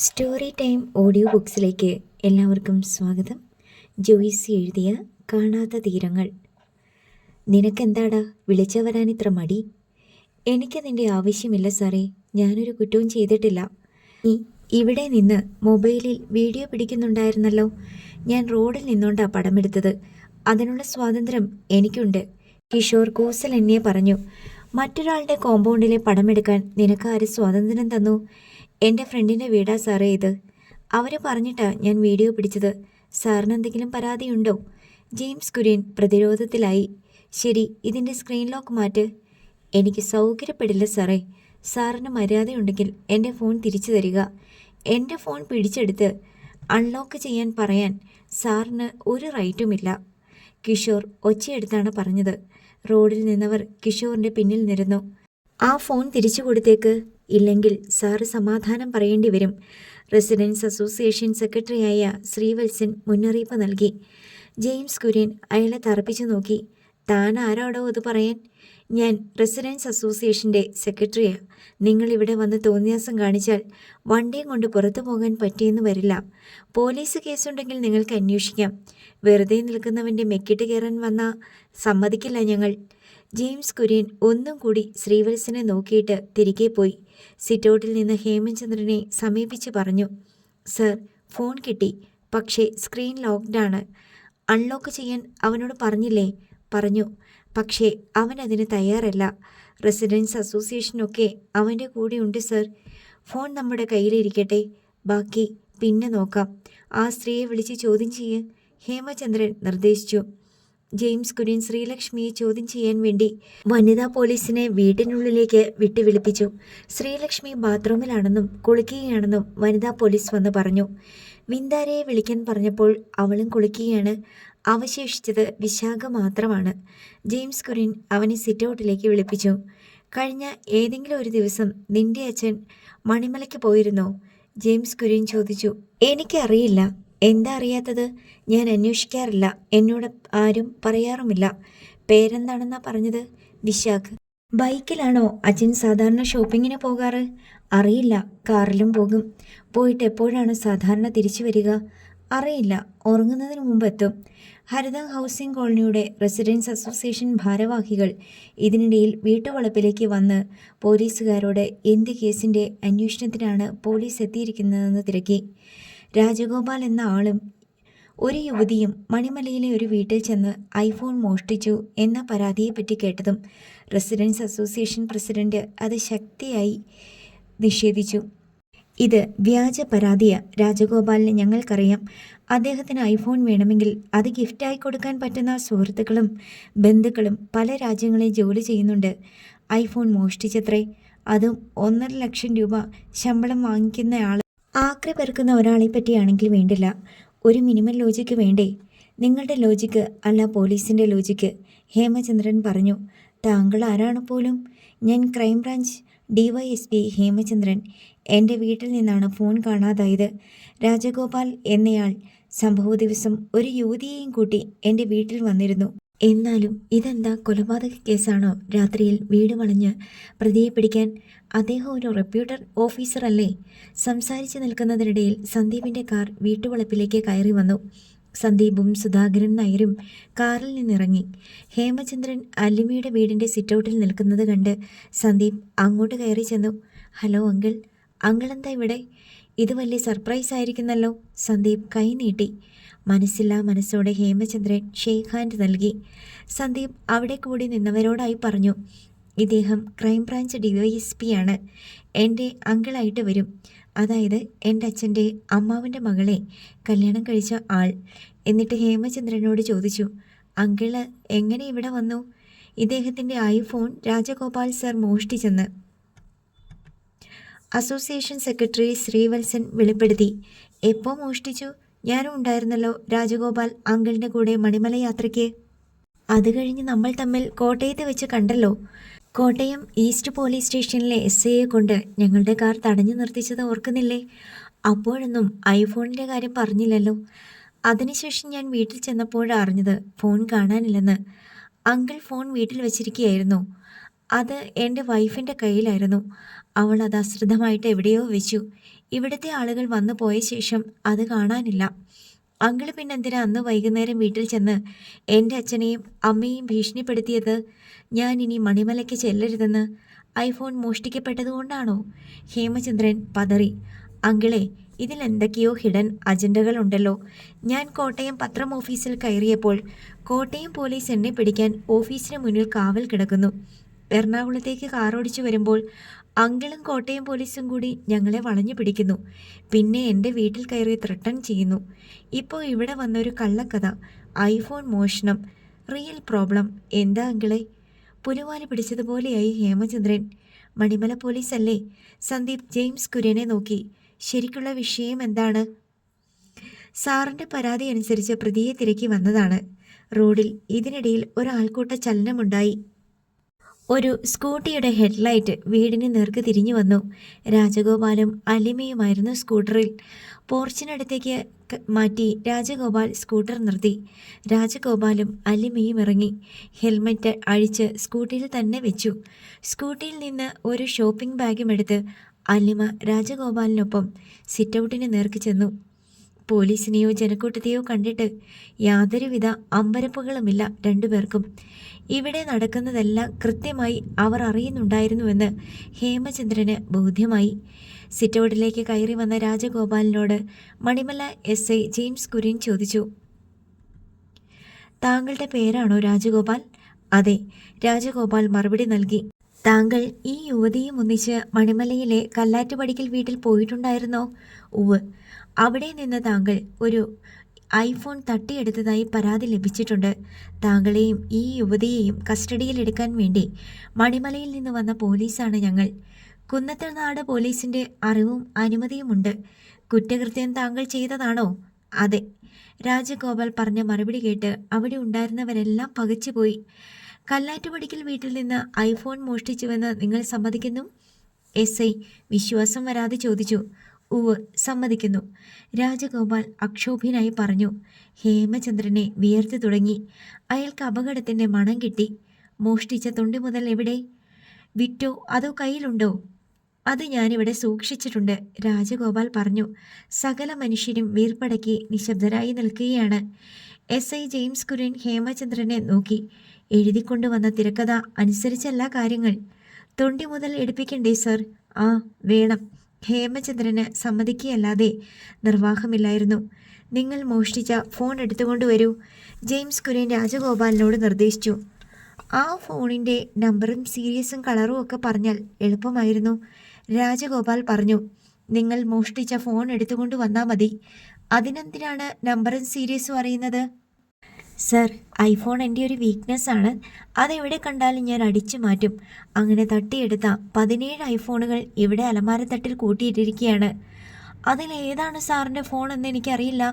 Story time audio ബുക്സിലേക്ക് എല്ലാവർക്കും സ്വാഗതം. ജോയ്സി എഴുതിയ കാണാത്ത തീരങ്ങൾ. നിനക്കെന്താടാ വിളിച്ചു വരാൻ ഇത്ര മടി? എനിക്കതിൻ്റെ ആവശ്യമില്ല സാറേ, ഞാനൊരു കുറ്റവും ചെയ്തിട്ടില്ല. നീ ഇവിടെ നിന്ന് മൊബൈലിൽ വീഡിയോ പിടിക്കുന്നുണ്ടായിരുന്നല്ലോ. ഞാൻ റോഡിൽ നിന്നോണ്ടാ പടമെടുത്തത്. അതിനുള്ള സ്വാതന്ത്ര്യം എനിക്കുണ്ട്. കിഷോർ കൂസൽ എന്നെ പറഞ്ഞു. മറ്റൊരാളുടെ കോമ്പൗണ്ടിലെ പടമെടുക്കാൻ നിനക്കാര് സ്വാതന്ത്ര്യം തന്നു? എൻ്റെ ഫ്രണ്ടിൻ്റെ വീടാ സാറേ ഇത്. അവർ പറഞ്ഞിട്ടാ ഞാൻ വീഡിയോ പിടിച്ചത്. സാറിന് എന്തെങ്കിലും പരാതിയുണ്ടോ? ജെയിംസ് കുര്യൻ പ്രതിരോധത്തിലായി. ശരി, ഇതിൻ്റെ സ്ക്രീൻ ലോക്ക് മാറ്റ്. എനിക്ക് സൗകര്യപ്പെടില്ല സാറേ. സാറിന് മര്യാദയുണ്ടെങ്കിൽ എൻ്റെ ഫോൺ തിരിച്ചു തരിക. എൻ്റെ ഫോൺ പിടിച്ചെടുത്ത് അൺലോക്ക് ചെയ്യാൻ പറയാൻ സാറിന് ഒരു റൈറ്റുമില്ല. കിഷോർ ഒച്ചയെടുത്താണ് പറഞ്ഞത്. റോഡിൽ നിന്നവർ കിഷോറിൻ്റെ പിന്നിൽ നിരന്നു. ആ ഫോൺ തിരിച്ചു കൊടുത്തേക്ക്, ഇല്ലെങ്കിൽ സാറ് സമാധാനം പറയേണ്ടി വരും. റെസിഡൻസ് അസോസിയേഷൻ സെക്രട്ടറിയായ ശ്രീവത്സൻ മുന്നറിയിപ്പ് നൽകി. ജെയിംസ് കുര്യൻ അയാളെ തറപ്പിച്ചു നോക്കി. താൻ ആരാടോ അത് പറയാൻ? ഞാൻ റെസിഡൻസ് അസോസിയേഷൻ്റെ സെക്രട്ടറിയാ. നിങ്ങളിവിടെ വന്ന് തോന്നിയാസം കാണിച്ചാൽ വണ്ടിയും കൊണ്ട് പുറത്തു പോകാൻ പറ്റിയെന്ന് വരില്ല. പോലീസ് കേസുണ്ടെങ്കിൽ നിങ്ങൾക്ക് അന്വേഷിക്കാം. വെറുതെ നിൽക്കുന്നവൻ്റെ മെക്കിട്ട് കയറാൻ വന്നാൽ സമ്മതിക്കില്ല ഞങ്ങൾ. ജെയിംസ് കുര്യൻ ഒന്നും കൂടി ശ്രീവത്സനെ നോക്കിയിട്ട് തിരികെ പോയി. സിറ്റൗട്ടിൽ നിന്ന് ഹേമചന്ദ്രനെ സമീപിച്ച് പറഞ്ഞു, സർ, ഫോൺ കിട്ടി, പക്ഷേ സ്ക്രീൻ ലോക്ക്ഡാണ്. അൺലോക്ക് ചെയ്യാൻ അവനോട് പറഞ്ഞില്ലേ? പറഞ്ഞു, പക്ഷേ അവൻ അതിന് തയ്യാറല്ല. റെസിഡൻസ് അസോസിയേഷനൊക്കെ അവൻ്റെ കൂടെ ഉണ്ട് സർ. ഫോൺ നമ്മുടെ കയ്യിലിരിക്കട്ടെ, ബാക്കി പിന്നെ നോക്കാം. ആ സ്ത്രീയെ വിളിച്ച് ചോദ്യം ചെയ്യ്, ഹേമചന്ദ്രൻ നിർദ്ദേശിച്ചു. ജെയിംസ് കുര്യൻ ശ്രീലക്ഷ്മിയെ ചോദ്യം ചെയ്യാൻ വേണ്ടി വനിതാ പോലീസിനെ വീട്ടിനുള്ളിലേക്ക് വിളിപ്പിച്ചു. ശ്രീലക്ഷ്മി ബാത്റൂമിലാണെന്നും കുളിക്കുകയാണെന്നും വനിതാ പോലീസ് വന്ന് പറഞ്ഞു. വിന്ദാരയെ വിളിക്കാൻ പറഞ്ഞപ്പോൾ അവളും കുളിക്കുകയാണ്. അവശേഷിച്ചത് വിശാഖ മാത്രമാണ്. ജെയിംസ് കുര്യൻ അവനെ സിറ്റൗട്ടിലേക്ക് വിളിപ്പിച്ചു. കഴിഞ്ഞ ഏതെങ്കിലും ഒരു ദിവസം നിന്റെ അച്ഛൻ മണിമലയ്ക്ക് പോയിരുന്നോ? ജെയിംസ് കുര്യൻ ചോദിച്ചു. എനിക്കറിയില്ല. എന്താ അറിയാത്തത്? ഞാൻ അന്വേഷിക്കാറില്ല. എന്നോട് ആരും പറയാറുമില്ല. പേരെന്താണെന്നാ പറഞ്ഞത്? വിശാഖ്. ബൈക്കിലാണോ അച്ഛൻ സാധാരണ ഷോപ്പിങ്ങിന് പോകാറ്? അറിയില്ല, കാറിലും പോകും. പോയിട്ട് എപ്പോഴാണ് സാധാരണ തിരിച്ചു വരിക? അറിയില്ല, ഉറങ്ങുന്നതിന് മുമ്പ് എത്തും. ഹരിത ഹൗസിംഗ് കോളനിയുടെ റെസിഡൻസ് അസോസിയേഷൻ ഭാരവാഹികൾ ഇതിനിടയിൽ വീട്ടുവളപ്പിലേക്ക് വന്ന് പോലീസുകാരോട് എന്ത് കേസിൻ്റെ അന്വേഷണത്തിനാണ് പോലീസ് എത്തിയിരിക്കുന്നതെന്ന് തിരക്കി. രാജഗോപാൽ എന്ന ആളും ഒരു യുവതിയും മണിമലയിലെ ഒരു വീട്ടിൽ ചെന്ന് ഐഫോൺ മോഷ്ടിച്ചു എന്ന പരാതിയെപ്പറ്റി കേട്ടതും റെസിഡൻസ് അസോസിയേഷൻ പ്രസിഡന്റ് അത് ശക്തിയായി നിഷേധിച്ചു. ഇത് വ്യാജ പരാതിയാ രാജഗോപാലിന്. ഞങ്ങൾക്കറിയാം. അദ്ദേഹത്തിന് ഐഫോൺ വേണമെങ്കിൽ അത് ഗിഫ്റ്റായി കൊടുക്കാൻ പറ്റുന്ന സുഹൃത്തുക്കളും ബന്ധുക്കളും പല രാജ്യങ്ങളിൽ ജോലി ചെയ്യുന്നുണ്ട്. ഐഫോൺ മോഷ്ടിച്ചത്രേ. അതും 1.5 ലക്ഷം രൂപ ശമ്പളം വാങ്ങിക്കുന്നയാൾ. ആക്രി പെറുക്കുന്ന ഒരാളെ പറ്റിയാണെങ്കിൽ വേണ്ടില്ല. ഒരു മിനിമം ലോജിക്ക് വേണ്ടേ? നിങ്ങളുടെ ലോജിക്ക് അല്ല പോലീസിൻ്റെ ലോജിക്ക്, ഹേമചന്ദ്രൻ പറഞ്ഞു. താങ്കൾ ആരാണ് പോലും? ഞാൻ ക്രൈംബ്രാഞ്ച് DYSP ഹേമചന്ദ്രൻ. എൻ്റെ വീട്ടിൽ നിന്നാണ് ഫോൺ കാണാതായത്. രാജഗോപാൽ എന്നയാൾ സംഭവ ദിവസം ഒരു യുവതിയെയും കൂട്ടി എൻ്റെ വീട്ടിൽ വന്നിരുന്നു. എന്നാലും ഇതെന്താ കൊലപാതക കേസാണോ? രാത്രിയിൽ വീട് വളഞ്ഞ് പ്രതിയെ പിടിക്കാൻ? അദ്ദേഹം ഒരു റെപ്യൂട്ടഡ് ഓഫീസർ അല്ലേ? സംസാരിച്ചു നിൽക്കുന്നതിനിടയിൽ സന്ദീപിൻ്റെ കാർ വീട്ടുവളപ്പിലേക്ക് കയറി വന്നു. സന്ദീപും സുധാകരൻ നായരും കാറിൽ നിന്നിറങ്ങി. ഹേമചന്ദ്രൻ അല്ലിമയുടെ വീടിൻ്റെ സിറ്റൗട്ടിൽ നിൽക്കുന്നത് കണ്ട് സന്ദീപ് അങ്ങോട്ട് കയറി ചെന്നു. Hello uncle. അങ്കിൾ എന്താ ഇവിടെ? ഇത് വലിയ സർപ്രൈസ് ആയിരിക്കുന്നല്ലോ. സന്ദീപ് കൈ നീട്ടി. മനസ്സില്ലാ മനസ്സോടെ ഹേമചന്ദ്രൻ ഷേക്ക് ഹാൻഡ് നൽകി. സന്ദീപ് അവിടെ കൂടി നിന്നവരോടായി പറഞ്ഞു, ഇദ്ദേഹം ക്രൈംബ്രാഞ്ച് DYSP ആണ്. എൻ്റെ അങ്കിളായിട്ട് വരും. അതായത് എൻ്റെ അച്ഛൻ്റെ അമ്മാവൻ്റെ മകളെ കല്യാണം കഴിച്ച ആൾ. എന്നിട്ട് ഹേമചന്ദ്രനോട് ചോദിച്ചു, അങ്കിള് എങ്ങനെ ഇവിടെ വന്നു? ഇദ്ദേഹത്തിൻ്റെ ഐഫോൺ രാജഗോപാൽ സർ മോഷ്ടിച്ചെന്ന് അസോസിയേഷൻ സെക്രട്ടറി ശ്രീവത്സൻ വെളിപ്പെടുത്തി. എപ്പോൾ മോഷ്ടിച്ചു? ഞാനും ഉണ്ടായിരുന്നല്ലോ രാജഗോപാൽ അങ്കിളിൻ്റെ കൂടെ മണിമല യാത്രയ്ക്ക്. അത് കഴിഞ്ഞ് നമ്മൾ തമ്മിൽ കോട്ടയത്ത് വെച്ച് കണ്ടല്ലോ. കോട്ടയം ഈസ്റ്റ് പോലീസ് സ്റ്റേഷനിലെ SIയെ കൊണ്ട് ഞങ്ങളുടെ കാർ തടഞ്ഞു നിർത്തിച്ചത് ഓർക്കുന്നില്ലേ? അപ്പോഴൊന്നും ഐഫോണിൻ്റെ കാര്യം പറഞ്ഞില്ലല്ലോ. അതിനുശേഷം ഞാൻ വീട്ടിൽ ചെന്നപ്പോഴാണ് അറിഞ്ഞത് ഫോൺ കാണാനില്ലെന്ന്. അങ്കിൾ ഫോൺ വീട്ടിൽ വെച്ചിരിക്കുകയായിരുന്നു. അത് എൻ്റെ വൈഫിൻ്റെ കയ്യിലായിരുന്നു. അവൾ അത് അശ്രദ്ധമായിട്ട് എവിടെയോ വെച്ചു. ഇവിടുത്തെ ആളുകൾ വന്നു പോയ ശേഷം അത് കാണാനില്ല. അങ്കിള് പിന്നെന്തിനാ അന്ന് വൈകുന്നേരം വീട്ടിൽ ചെന്ന് എൻ്റെ അച്ഛനെയും അമ്മയെയും ഭീഷണിപ്പെടുത്തിയത്? ഞാൻ ഇനി മണിമലയ്ക്ക് ചെല്ലരുതെന്ന്. ഐഫോൺ മോഷ്ടിക്കപ്പെട്ടതുകൊണ്ടാണോ? ഹേമചന്ദ്രൻ പതറി. അങ്കിളെ, ഇതിലെന്തൊക്കെയോ ഹിഡൻ അജണ്ടകളുണ്ടല്ലോ. ഞാൻ കോട്ടയം പത്രം ഓഫീസിൽ കയറിയപ്പോൾ കോട്ടയം പോലീസ് എന്നെ പിടിക്കാൻ ഓഫീസിന് മുന്നിൽ കാവൽ കിടക്കുന്നു. എറണാകുളത്തേക്ക് കാറോടിച്ചു വരുമ്പോൾ അങ്കിളും കോട്ടയം പോലീസും കൂടി ഞങ്ങളെ വളഞ്ഞു പിടിക്കുന്നു. പിന്നെ എൻ്റെ വീട്ടിൽ കയറി ത്രട്ടൺ ചെയ്യുന്നു. ഇപ്പോൾ ഇവിടെ വന്നൊരു കള്ളക്കഥ, ഐഫോൺ മോഷണം. Real problem. എന്താ അങ്കിളെ? പുലുവാലി പിടിച്ചതുപോലെയായി ഹേമചന്ദ്രൻ. മണിമല പോലീസല്ലേ? സന്ദീപ് ജെയിംസ് കുര്യനെ നോക്കി. ശരിക്കുള്ള വിഷയം എന്താണ്? സാറിൻ്റെ പരാതി അനുസരിച്ച് പ്രതിയെ തിരക്കി വന്നതാണ്. റോഡിൽ ഇതിനിടയിൽ ഒരാൾക്കൂട്ട ചലനമുണ്ടായി. ഒരു സ്കൂട്ടിയുടെ ഹെഡ്ലൈറ്റ് വീടിന് നേർക്ക് തിരിഞ്ഞു വന്നു. രാജഗോപാലും അലിമയുമായിരുന്നു സ്കൂട്ടറിൽ. പോർച്ചിനടുത്തേക്ക് മാറ്റി രാജഗോപാൽ സ്കൂട്ടർ നിർത്തി. രാജഗോപാലും അലിമയും ഇറങ്ങി. ഹെൽമറ്റ് അഴിച്ച് സ്കൂട്ടിയിൽ തന്നെ വെച്ചു. സ്കൂട്ടിയിൽ നിന്ന് ഒരു ഷോപ്പിംഗ് ബാഗും എടുത്ത് അലിമ രാജഗോപാലിനൊപ്പം സിറ്റൗട്ടിന് നേർക്ക് ചെന്നു. പോലീസിനെയോ ജനക്കൂട്ടത്തെയോ കണ്ടിട്ട് യാതൊരുവിധ അമ്പരപ്പുകളുമില്ല രണ്ടുപേർക്കും. ഇവിടെ നടക്കുന്നതെല്ലാം കൃത്യമായി അവർ അറിയുന്നുണ്ടായിരുന്നുവെന്ന് ഹേമചന്ദ്രന് ബോധ്യമായി. സിറ്റൗട്ടിലേക്ക് കയറി വന്ന രാജഗോപാലിനോട് Manimala S I James Kurian ചോദിച്ചു, താങ്കളുടെ പേരാണോ രാജഗോപാൽ? അതെ, രാജഗോപാൽ മറുപടി നൽകി. താങ്കൾ ഈ യുവതിയും ഒന്നിച്ച് മണിമലയിലെ കല്ലാറ്റുപടിക്കൽ വീട്ടിൽ പോയിട്ടുണ്ടായിരുന്നോ? ഉവ്. അവിടെ നിന്ന് താങ്കൾ ഒരു ഐഫോൺ തട്ടിയെടുത്തതായി പരാതി ലഭിച്ചിട്ടുണ്ട്. താങ്കളെയും ഈ യുവതിയെയും കസ്റ്റഡിയിലെടുക്കാൻ വേണ്ടി മണിമലയിൽ നിന്ന് വന്ന പോലീസാണ് ഞങ്ങൾ. കുന്നത്തനാട് പോലീസിൻ്റെ അറിവും അനുമതിയുമുണ്ട്. കുറ്റകൃത്യം താങ്കൾ ചെയ്തതാണോ? അതെ. രാജഗോപാൽ പറഞ്ഞ മറുപടി കേട്ട് അവിടെ ഉണ്ടായിരുന്നവരെല്ലാം പകച്ചുപോയി. കല്ലാറ്റുപടിക്കൽ വീട്ടിൽ നിന്ന് ഐഫോൺ മോഷ്ടിച്ചുവെന്ന് നിങ്ങൾ സമ്മതിക്കുന്നു? എസ് ഐ വിശ്വാസം വരാതെ ചോദിച്ചു. ഉവ്, സമ്മതിക്കുന്നു. രാജഗോപാൽ അക്ഷോഭ്യനായി പറഞ്ഞു. ഹേമചന്ദ്രനെ വിയർത്തു തുടങ്ങി. അയാൾക്ക് അപകടത്തിൻ്റെ മണം കിട്ടി. മോഷ്ടിച്ച തൊണ്ടി മുതൽ എവിടെ? വിറ്റോ അതോ കയ്യിലുണ്ടോ? അത് ഞാനിവിടെ സൂക്ഷിച്ചിട്ടുണ്ട്, രാജഗോപാൽ പറഞ്ഞു. സകല മനുഷ്യരും വീർപ്പടക്കി നിശബ്ദരായി നിൽക്കുകയാണ്. എസ് ഐ ജെയിംസ് കുര്യൻ ഹേമചന്ദ്രനെ നോക്കി. എഴുതിക്കൊണ്ടുവന്ന തിരക്കഥ അനുസരിച്ചല്ല കാര്യങ്ങൾ. തൊണ്ടി മുതൽ എടുപ്പിക്കണ്ടേ സർ? ആ, വേണം. ഹേമചന്ദ്രന് സമ്മതിക്കുകയല്ലാതെ നിർവാഹമില്ലായിരുന്നു. നിങ്ങൾ മോഷ്ടിച്ച ഫോൺ എടുത്തുകൊണ്ടുവരൂ, ജെയിംസ് കുര്യൻ രാജഗോപാലിനോട് നിർദ്ദേശിച്ചു. ആ ഫോണിൻ്റെ നമ്പറും സീരീസും കളറും ഒക്കെ പറഞ്ഞാൽ എളുപ്പമായിരുന്നു, രാജഗോപാൽ പറഞ്ഞു. നിങ്ങൾ മോഷ്ടിച്ച ഫോൺ എടുത്തുകൊണ്ട് വന്നാൽ മതി. അതിനെന്തിനാണ് നമ്പറും സീരീസും അറിയുന്നത്? സർ, ഐഫോൺ എൻ്റെ ഒരു വീക്ക്നെസ് ആണ്. അതെവിടെ കണ്ടാലും ഞാൻ അടിച്ചു മാറ്റും. അങ്ങനെ തട്ടിയെടുത്ത 17 ഐഫോണുകൾ ഇവിടെ അലമാരത്തട്ടിൽ കൂട്ടിയിട്ടിരിക്കുകയാണ്. അതിലേതാണ് സാറിൻ്റെ ഫോൺ എന്ന് എനിക്കറിയില്ല.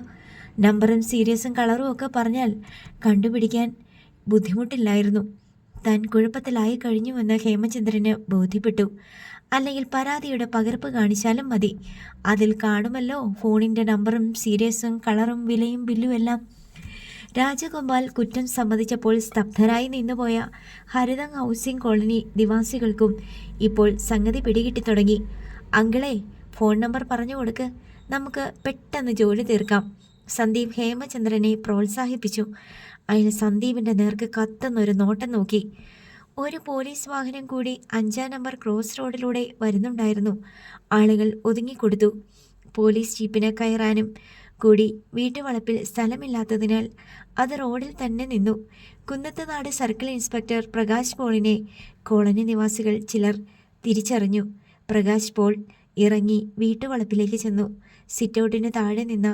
നമ്പറും സീരീസും കളറും ഒക്കെ പറഞ്ഞാൽ കണ്ടുപിടിക്കാൻ ബുദ്ധിമുട്ടില്ലായിരുന്നു. താൻ കുഴപ്പത്തിലായി കഴിഞ്ഞുവെന്ന് ഹേമചന്ദ്രന് ബോധ്യപ്പെട്ടു. അല്ലെങ്കിൽ പരാതിയുടെ പകർപ്പ് കാണിച്ചാലും മതി. അതിൽ കാണുമല്ലോ ഫോണിൻ്റെ നമ്പറും സീരീസും കളറും വിലയും ബില്ലും എല്ലാം. രാജഗോപാൽ കുറ്റം സമ്മതിച്ചപ്പോൾ സ്തബ്ധരായി നിന്നുപോയ ഹരിതം ഹൗസിംഗ് കോളനി നിവാസികൾക്കും ഇപ്പോൾ സംഗതി പിടികിട്ടി തുടങ്ങി. അങ്കിളെ, ഫോൺ നമ്പർ പറഞ്ഞു കൊടുക്ക്, നമുക്ക് പെട്ടെന്ന് ജോലി തീർക്കാം. സന്ദീപ് ഹേമചന്ദ്രനെ പ്രോത്സാഹിപ്പിച്ചു. അയാൾ സന്ദീപിൻ്റെ നേർക്ക് കത്തുന്നൊരു നോട്ടം നോക്കി. ഒരു പോലീസ് വാഹനം കൂടി 5-ാം നമ്പർ ക്രോസ് റോഡിലൂടെ വരുന്നുണ്ടായിരുന്നു. ആളുകൾ ഒതുങ്ങിക്കൊടുത്തു. പോലീസ് ജീപ്പിന് കയറാനും കൂടി വീട്ടുവളപ്പിൽ സ്ഥലമില്ലാത്തതിനാൽ അത് റോഡിൽ തന്നെ നിന്നു. കുന്നത്തനാട് സർക്കിൾ ഇൻസ്പെക്ടർ പ്രകാശ് പോളിനെ കോളനി നിവാസികൾ ചിലർ തിരിച്ചറിഞ്ഞു. പ്രകാശ് പോൾ ഇറങ്ങി വീട്ടുവളപ്പിലേക്ക് ചെന്നു. സിറ്റൗട്ടിന് താഴെ നിന്ന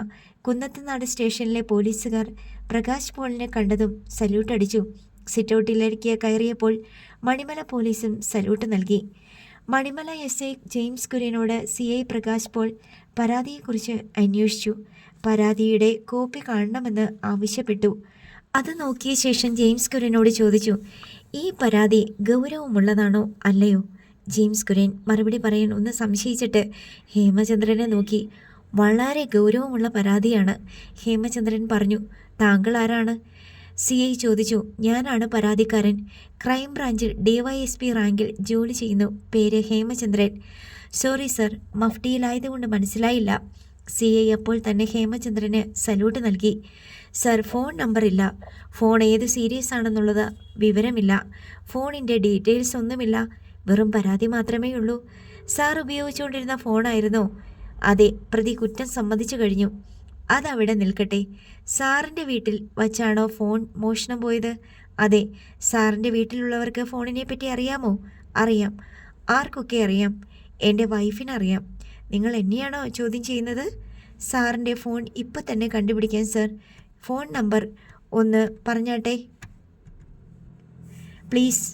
കുന്നത്തനാട് സ്റ്റേഷനിലെ പോലീസുകാർ പ്രകാശ് പോളിനെ കണ്ടതും സല്യൂട്ട് അടിച്ചു. സിറ്റൗട്ടിലേക്ക് കയറിയപ്പോൾ മണിമല പോലീസും സല്യൂട്ട് നൽകി. മണിമല എസ് ഐ ജെയിംസ് കുര്യനോട് CI പ്രകാശ് പോൾ പരാതിയെക്കുറിച്ച് അന്വേഷിച്ചു. പരാതിയുടെ കോപ്പി കാണണമെന്ന് ആവശ്യപ്പെട്ടു. അത് നോക്കിയ ശേഷം ജെയിംസ് കുര്യനോട് ചോദിച്ചു, ഈ പരാതി ഗൗരവമുള്ളതാണോ അല്ലയോ? ജെയിംസ് കുര്യൻ മറുപടി പറയാൻ ഒന്ന് സംശയിച്ചിട്ട് ഹേമചന്ദ്രനെ നോക്കി. വളരെ ഗൗരവമുള്ള പരാതിയാണ്, ഹേമചന്ദ്രൻ പറഞ്ഞു. താങ്കൾ ആരാണ്? CI ചോദിച്ചു. ഞാനാണ് പരാതിക്കാരൻ. ക്രൈം ബ്രാഞ്ചിൽ DYSP റാങ്കിൽ ജോലി ചെയ്യുന്നു. പേര് ഹേമചന്ദ്രൻ. സോറി സർ, മഫ്റ്റിയിലായതുകൊണ്ട് മനസ്സിലായില്ല. CI അപ്പോൾ തന്നെ ഹേമചന്ദ്രന് സല്യൂട്ട് നൽകി. സർ, ഫോൺ നമ്പർ ഇല്ല. ഫോൺ ഏത് സീരീസ് ആണെന്നുള്ളത് വിവരമില്ല. ഫോണിൻ്റെ ഡീറ്റെയിൽസ് ഒന്നുമില്ല. വെറും പരാതി മാത്രമേ ഉള്ളൂ. സാർ ഉപയോഗിച്ചുകൊണ്ടിരുന്ന ഫോണായിരുന്നോ? അതെ. പ്രതി കുറ്റം സമ്മതിച്ചു കഴിഞ്ഞു. അതവിടെ നിൽക്കട്ടെ. സാറിൻ്റെ വീട്ടിൽ വച്ചാണോ ഫോൺ മോഷണം പോയത്? അതെ. സാറിൻ്റെ വീട്ടിലുള്ളവർക്ക് ഫോണിനെ പറ്റി അറിയാമോ? അറിയാം. ആർക്കൊക്കെ അറിയാം? എൻ്റെ വൈഫിനറിയാം. നിങ്ങൾ എന്നെയാണോ ചോദ്യം ചെയ്യുന്നത്? സാറിൻ്റെ ഫോൺ ഇപ്പം തന്നെ കണ്ടുപിടിക്കാൻ സർ. ഫോൺ നമ്പർ ഒന്ന് പറഞ്ഞാട്ടെ പ്ലീസ്.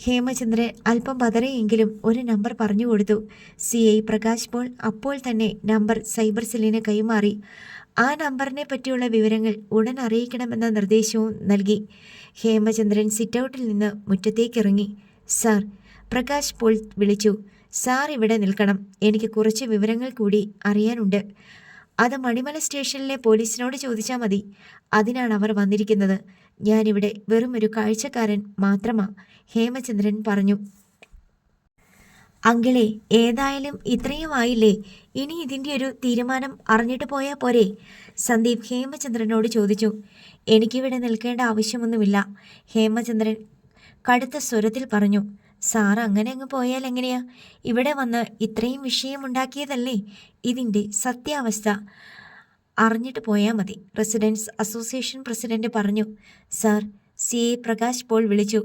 ഹേമചന്ദ്രൻ അല്പം പതറിയെങ്കിലും ഒരു നമ്പർ പറഞ്ഞു കൊടുത്തു. CI പ്രകാശ് പോൾ അപ്പോൾ തന്നെ നമ്പർ സൈബർ സെല്ലിന് കൈമാറി. ആ നമ്പറിനെ പറ്റിയുള്ള വിവരങ്ങൾ ഉടൻ അറിയിക്കണമെന്ന നിർദ്ദേശവും നൽകി. ഹേമചന്ദ്രൻ സിറ്റൗട്ടിൽ നിന്ന് മുറ്റത്തേക്കിറങ്ങി. സാർ, പ്രകാശ് പോൾ വിളിച്ചു. സാർ ഇവിടെ നിൽക്കണം. എനിക്ക് കുറച്ച് വിവരങ്ങൾ കൂടി അറിയാനുണ്ട്. അത് മണിമല സ്റ്റേഷനിലെ പോലീസിനോട് ചോദിച്ചാൽ മതി. അതിനാണ് അവർ വന്നിരിക്കുന്നത്. ഞാനിവിടെ വെറും ഒരു കാഴ്ചക്കാരൻ മാത്രമാ, ഹേമചന്ദ്രൻ പറഞ്ഞു. അങ്കിളെ, ഏതായാലും ഇത്രയും ആയില്ലേ, ഇനി ഇതിൻ്റെ ഒരു തീരുമാനം അറിഞ്ഞിട്ട് പോയാൽ പോരെ? സന്ദീപ് ഹേമചന്ദ്രനോട് ചോദിച്ചു. എനിക്കിവിടെ നിൽക്കേണ്ട ആവശ്യമൊന്നുമില്ല, ഹേമചന്ദ്രൻ കടുത്ത സ്വരത്തിൽ പറഞ്ഞു. സാർ അങ്ങനെ അങ്ങ് പോയാൽ എങ്ങനെയാ? ഇവിടെ വന്ന് ഇത്രയും വിഷയമുണ്ടാക്കിയതല്ലേ? ഇതിൻ്റെ സത്യാവസ്ഥ അറിഞ്ഞിട്ട് പോയാൽ മതി, റെസിഡൻസ് അസോസിയേഷൻ പ്രസിഡന്റ് പറഞ്ഞു. സാർ, CI പ്രകാശ് പോൾ വിളിച്ചു.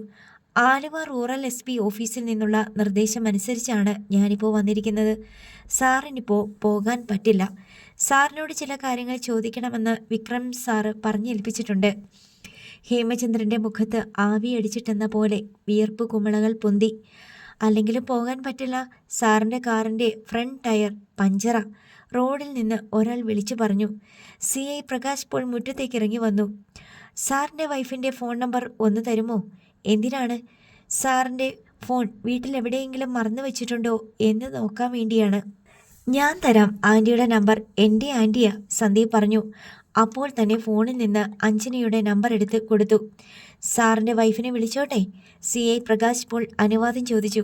ആലുവ റൂറൽ SP ഓഫീസിൽ നിന്നുള്ള നിർദ്ദേശം അനുസരിച്ചാണ് ഞാനിപ്പോൾ വന്നിരിക്കുന്നത്. സാറിനിപ്പോൾ പോകാൻ പറ്റില്ല. സാറിനോട് ചില കാര്യങ്ങൾ ചോദിക്കണമെന്ന് വിക്രം സാറ് പറഞ്ഞേൽപ്പിച്ചിട്ടുണ്ട്. ഹേമചന്ദ്രൻ്റെ മുഖത്ത് ആവിയടിച്ചിട്ടെന്ന പോലെ വിയർപ്പ് കുമിളകൾ പൊന്തി. അല്ലെങ്കിലും പോകാൻ പറ്റില്ല. സാറിൻ്റെ കാറിൻ്റെ ഫ്രണ്ട് ടയർ പഞ്ചറാ, റോഡിൽ നിന്ന് ഒരാൾ വിളിച്ചു പറഞ്ഞു. CI പ്രകാശ് പോൾ മുറ്റത്തേക്ക് ഇറങ്ങി വന്നു. സാറിൻ്റെ വൈഫിൻ്റെ ഫോൺ നമ്പർ ഒന്ന് തരുമോ? എന്തിനാണ്? സാറിൻ്റെ ഫോൺ വീട്ടിലെവിടെയെങ്കിലും മറന്നു വെച്ചിട്ടുണ്ടോ എന്ന് നോക്കാൻ വേണ്ടിയാണ്. ഞാൻ തരാം ആൻറ്റിയുടെ നമ്പർ. എൻ്റെ ആൻറ്റിയാ, സന്ദീപ് പറഞ്ഞു. അപ്പോൾ തന്നെ ഫോണിൽ നിന്ന് അഞ്ജനയുടെ നമ്പർ എടുത്ത് കൊടുത്തു. സാറിൻ്റെ വൈഫിനെ വിളിച്ചോട്ടെ? CI പ്രകാശ് പോൾ അനുവാദം ചോദിച്ചു.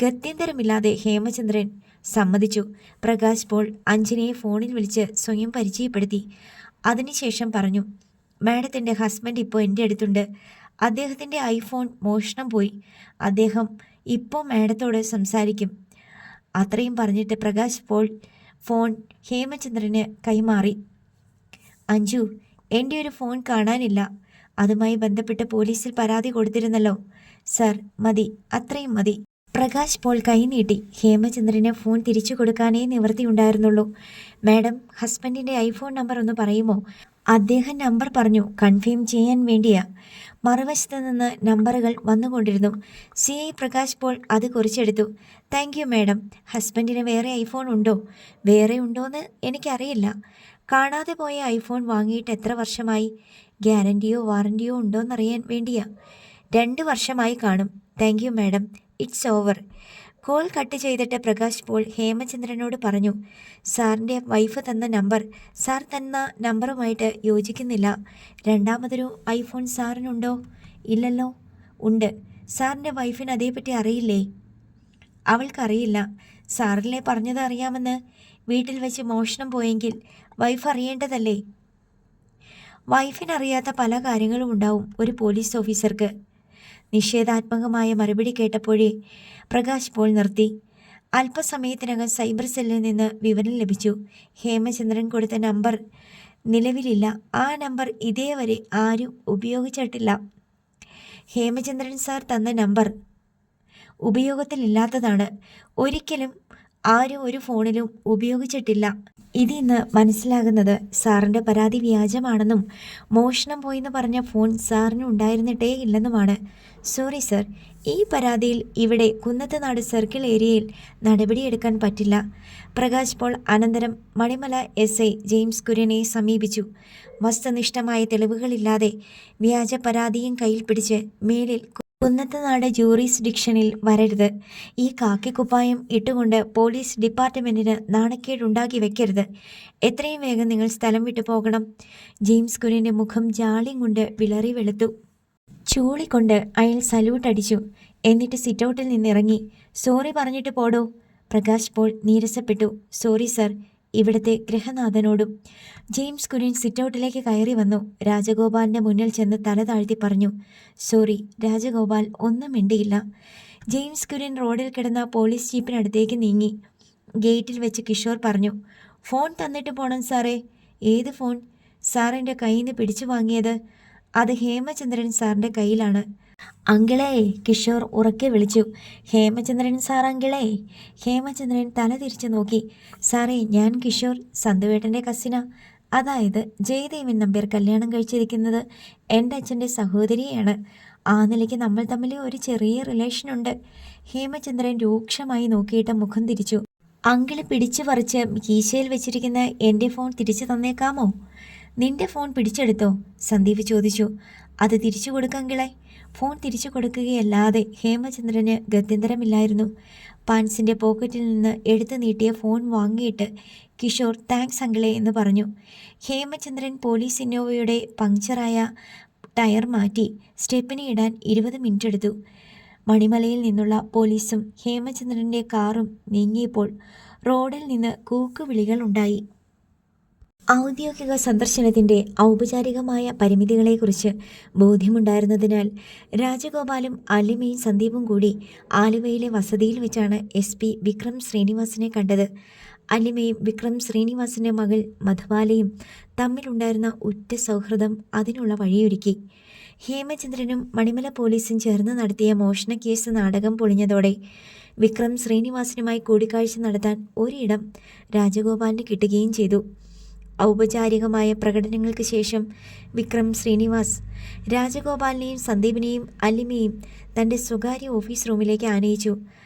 ഗത്യന്തരമില്ലാതെ ഹേമചന്ദ്രൻ സമ്മതിച്ചു. പ്രകാശ് പോൾ അഞ്ജനയെ ഫോണിൽ വിളിച്ച് സ്വയം പരിചയപ്പെടുത്തി. അതിനുശേഷം പറഞ്ഞു, മാഡത്തിൻ്റെ ഹസ്ബൻഡ് ഇപ്പോൾ എൻ്റെ അടുത്തുണ്ട്. അദ്ദേഹത്തിൻ്റെ ഐഫോൺ മോഷണം പോയി. അദ്ദേഹം ഇപ്പോൾ മാഡത്തോട് സംസാരിക്കും. അത്രയും പറഞ്ഞിട്ട് പ്രകാശ് പോൾ ഫോൺ ഹേമചന്ദ്രന് കൈമാറി. അഞ്ജു, എൻ്റെ ഒരു ഫോൺ കാണാനില്ല. അതുമായി ബന്ധപ്പെട്ട് പോലീസിൽ പരാതി കൊടുത്തിരുന്നല്ലോ. സർ, മതി, അത്രയും മതി. പ്രകാശ് പോൾ കൈനീട്ടി. ഹേമചന്ദ്രന് ഫോൺ തിരിച്ചു കൊടുക്കാനേ നിവൃത്തിയുണ്ടായിരുന്നുള്ളൂ. മാഡം, ഹസ്ബൻഡിൻ്റെ ഐഫോൺ നമ്പർ ഒന്ന് പറയുമോ? അദ്ദേഹം നമ്പർ പറഞ്ഞു. കൺഫേം ചെയ്യാൻ വേണ്ടിയാ. മറുവശത്ത് നിന്ന് നമ്പറുകൾ വന്നുകൊണ്ടിരുന്നു. CI പ്രകാശ് പോൾ അത് കുറിച്ചെടുത്തു. Thank you madam. ഹസ്ബൻഡിന് വേറെ ഐഫോൺ ഉണ്ടോ? വേറെ ഉണ്ടോയെന്ന് എനിക്കറിയില്ല. കാണാതെ പോയ ഐഫോൺ വാങ്ങിയിട്ട് എത്ര വർഷമായി? ഗ്യാരൻറ്റിയോ വാറൻറ്റിയോ ഉണ്ടോയെന്നറിയാൻ വേണ്ടിയാ. 2 വർഷമായി കാണും. Thank you madam, it's over. Call cut ചെയ്തിട്ട് പ്രകാശ് പോൾ ഹേമചന്ദ്രനോട് പറഞ്ഞു. സാറിൻ്റെ വൈഫ് തന്ന നമ്പർ സാർ തന്ന നമ്പറുമായിട്ട് യോജിക്കുന്നില്ല. രണ്ടാമതൊരു ഐഫോൺ സാറിനുണ്ടോ? ഇല്ലല്ലോ. ഉണ്ട്. സാറിൻ്റെ വൈഫിന് അതേപ്പറ്റി അറിയില്ലേ? അവൾക്കറിയില്ല. സാറിലെ പറഞ്ഞത് അറിയാമെന്ന്. വീട്ടിൽ വെച്ച് മോഷണം പോയെങ്കിൽ വൈഫ് അറിയേണ്ടതല്ലേ? വൈഫിനറിയാത്ത പല കാര്യങ്ങളും ഉണ്ടാവും ഒരു പോലീസ് ഓഫീസർക്ക്. നിഷേധാത്മകമായ മറുപടി കേട്ടപ്പോഴേ പ്രകാശ് പോൾ നിർത്തി. അല്പസമയത്തിനകം സൈബർ സെല്ലിൽ നിന്ന് വിവരം ലഭിച്ചു. ഹേമചന്ദ്രൻ കൊടുത്ത നമ്പർ നിലവിലില്ല. ആ നമ്പർ ഇതേവരെ ആരും ഉപയോഗിച്ചിട്ടില്ല. ഹേമചന്ദ്രൻ സാർ തന്ന നമ്പർ ഉപയോഗത്തിലില്ലാത്തതാണ്. ഒരിക്കലും ആരും ഒരു ഫോണിലും ഉപയോഗിച്ചിട്ടില്ല. ഇതിന്ന് മനസ്സിലാകുന്നത് സാറിൻ്റെ പരാതി വ്യാജമാണെന്നും മോഷണം പോയെന്ന് പറഞ്ഞ ഫോൺ സാറിന് ഉണ്ടായിരുന്നിട്ടേ ഇല്ലെന്നുമാണ്. സോറി സർ, ഈ പരാതിയിൽ ഇവിടെ കുന്നത്തുനാട് സർക്കിൾ ഏരിയയിൽ നടപടിയെടുക്കാൻ പറ്റില്ല. പ്രകാശ് പോൾ അനന്തരം മണിമല SI ജെയിംസ് കുര്യനെ സമീപിച്ചു. വസ്തുനിഷ്ഠമായ തെളിവുകളില്ലാതെ വ്യാജ പരാതിയും കയ്യിൽ പിടിച്ച് മേലിൽ കുന്നത്തുനാട് ജൂറിസ്ഡിക്ഷനിൽ വരരുത്. ഈ കാക്കിക്കുപ്പായം ഇട്ടുകൊണ്ട് പോലീസ് ഡിപ്പാർട്ട്മെന്റിന് നാണക്കേടുണ്ടാക്കി വെക്കരുത്. എത്രയും വേഗം നിങ്ങൾ സ്ഥലം വിട്ടു പോകണം. ജെയിംസ് കുര്യന്റെ മുഖം ജാളിയും കൊണ്ട് വിളറി വെളുത്തു. ചൂളിക്കൊണ്ട് അയാൾ സല്യൂട്ട് അടിച്ചു. എന്നിട്ട് സിറ്റൗട്ടിൽ നിന്നിറങ്ങി. സോറി പറഞ്ഞിട്ട് പോടോ. പ്രകാശ് പോൾ നീരസപ്പെട്ടു. Sorry sir. ഇവിടുത്തെ ഗൃഹനാഥനോടും. ജെയിംസ് കുര്യൻ സിറ്റൗട്ടിലേക്ക് കയറി വന്നു. രാജഗോപാലിന്റെ മുന്നിൽ ചെന്ന് തല താഴ്ത്തി പറഞ്ഞു, സോറി. രാജഗോപാൽ ഒന്നും മിണ്ടിയില്ല. ജെയിംസ് കുര്യൻ റോഡിൽ കിടന്ന പോലീസ് ജീപ്പിനടുത്തേക്ക് നീങ്ങി. ഗേറ്റിൽ വെച്ച് കിഷോർ പറഞ്ഞു, ഫോൺ തന്നിട്ട് പോണം സാറേ. ഏത് ഫോൺ? സാറിൻ്റെ കയ്യിൽ നിന്ന് പിടിച്ചു വാങ്ങിയത്. അത് ഹേമചന്ദ്രൻ സാറിൻ്റെ കയ്യിലാണ്. അങ്കിളേ, കിഷോർ ഉറക്കെ വിളിച്ചു. ഹേമചന്ദ്രൻ സാർ അങ്കിളേ. ഹേമചന്ദ്രൻ തല തിരിച്ചു നോക്കി. സാറേ, ഞാൻ കിഷോർ, സന്തുവേട്ടൻ്റെ കസിന. അതായത് ജയദേവൻ നമ്പ്യാർ കല്യാണം കഴിച്ചിരിക്കുന്നത് എൻ്റെ അച്ഛൻ്റെ സഹോദരിയാണ്. ആ നിലയ്ക്ക് നമ്മൾ തമ്മിൽ ഒരു ചെറിയ റിലേഷനുണ്ട്. ഹേമചന്ദ്രൻ രൂക്ഷമായി നോക്കിയിട്ട് മുഖം തിരിച്ചു. അങ്കിള് പിടിച്ചു പറിച്ച് കീശയിൽ വെച്ചിരിക്കുന്ന എൻ്റെ ഫോൺ തിരിച്ചു തന്നേക്കാമോ? നിന്റെ ഫോൺ പിടിച്ചെടുത്തോ? സന്ദീപ് ചോദിച്ചു. അത് തിരിച്ചു കൊടുക്കങ്കിളെ. ഫോൺ തിരിച്ചു കൊടുക്കുകയല്ലാതെ ഹേമചന്ദ്രന് ഗത്യന്തരമില്ലായിരുന്നു. പാൻസിൻ്റെ പോക്കറ്റിൽ നിന്ന് എടുത്തു നീട്ടിയ ഫോൺ വാങ്ങിയിട്ട് കിഷോർ താങ്ക്സ് അങ്കിളെ എന്ന് പറഞ്ഞു. ഹേമചന്ദ്രൻ പോലീസ് ഇന്നോവയുടെ പങ്ക്ചറായ ടയർ മാറ്റി സ്റ്റെപ്പിന് ഇടാൻ 20 മിനിറ്റ് എടുത്തു. മണിമലയിൽ നിന്നുള്ള പോലീസും ഹേമചന്ദ്രൻ്റെ കാറും നീങ്ങിയപ്പോൾ റോഡിൽ നിന്ന് കൂക്കുവിളികൾ ഉണ്ടായി. ഔദ്യോഗിക സന്ദർശനത്തിൻ്റെ ഔപചാരികമായ പരിമിതികളെക്കുറിച്ച് ബോധ്യമുണ്ടായിരുന്നതിനാൽ രാജഗോപാലും അല്ലിമയും സന്ദീപും കൂടി ആലുവയിലെ വസതിയിൽ വെച്ചാണ് SP വിക്രം ശ്രീനിവാസിനെ കണ്ടത്. അല്ലിമയും വിക്രം ശ്രീനിവാസിൻ്റെ മകൾ മധുബാലയും തമ്മിലുണ്ടായിരുന്ന ഉറ്റ സൗഹൃദം അതിനുള്ള വഴിയൊരുക്കി. ഹേമചന്ദ്രനും മണിമല പോലീസും ചേർന്ന് നടത്തിയ മോഷണ കേസ് നാടകം പൊളിഞ്ഞതോടെ വിക്രം ശ്രീനിവാസനുമായി കൂടിക്കാഴ്ച നടത്താൻ ഒരിടം രാജഗോപാലിന് കിട്ടുകയും ചെയ്തു. ഔപചാരികമായ പ്രകടനങ്ങൾക്ക് ശേഷം വിക്രം ശ്രീനിവാസ് രാജഗോപാലിനെയും സന്ദീപിനെയും അല്ലിമയെയും തൻ്റെ സ്വകാര്യ ഓഫീസ് റൂമിലേക്ക് ആനയിച്ചു.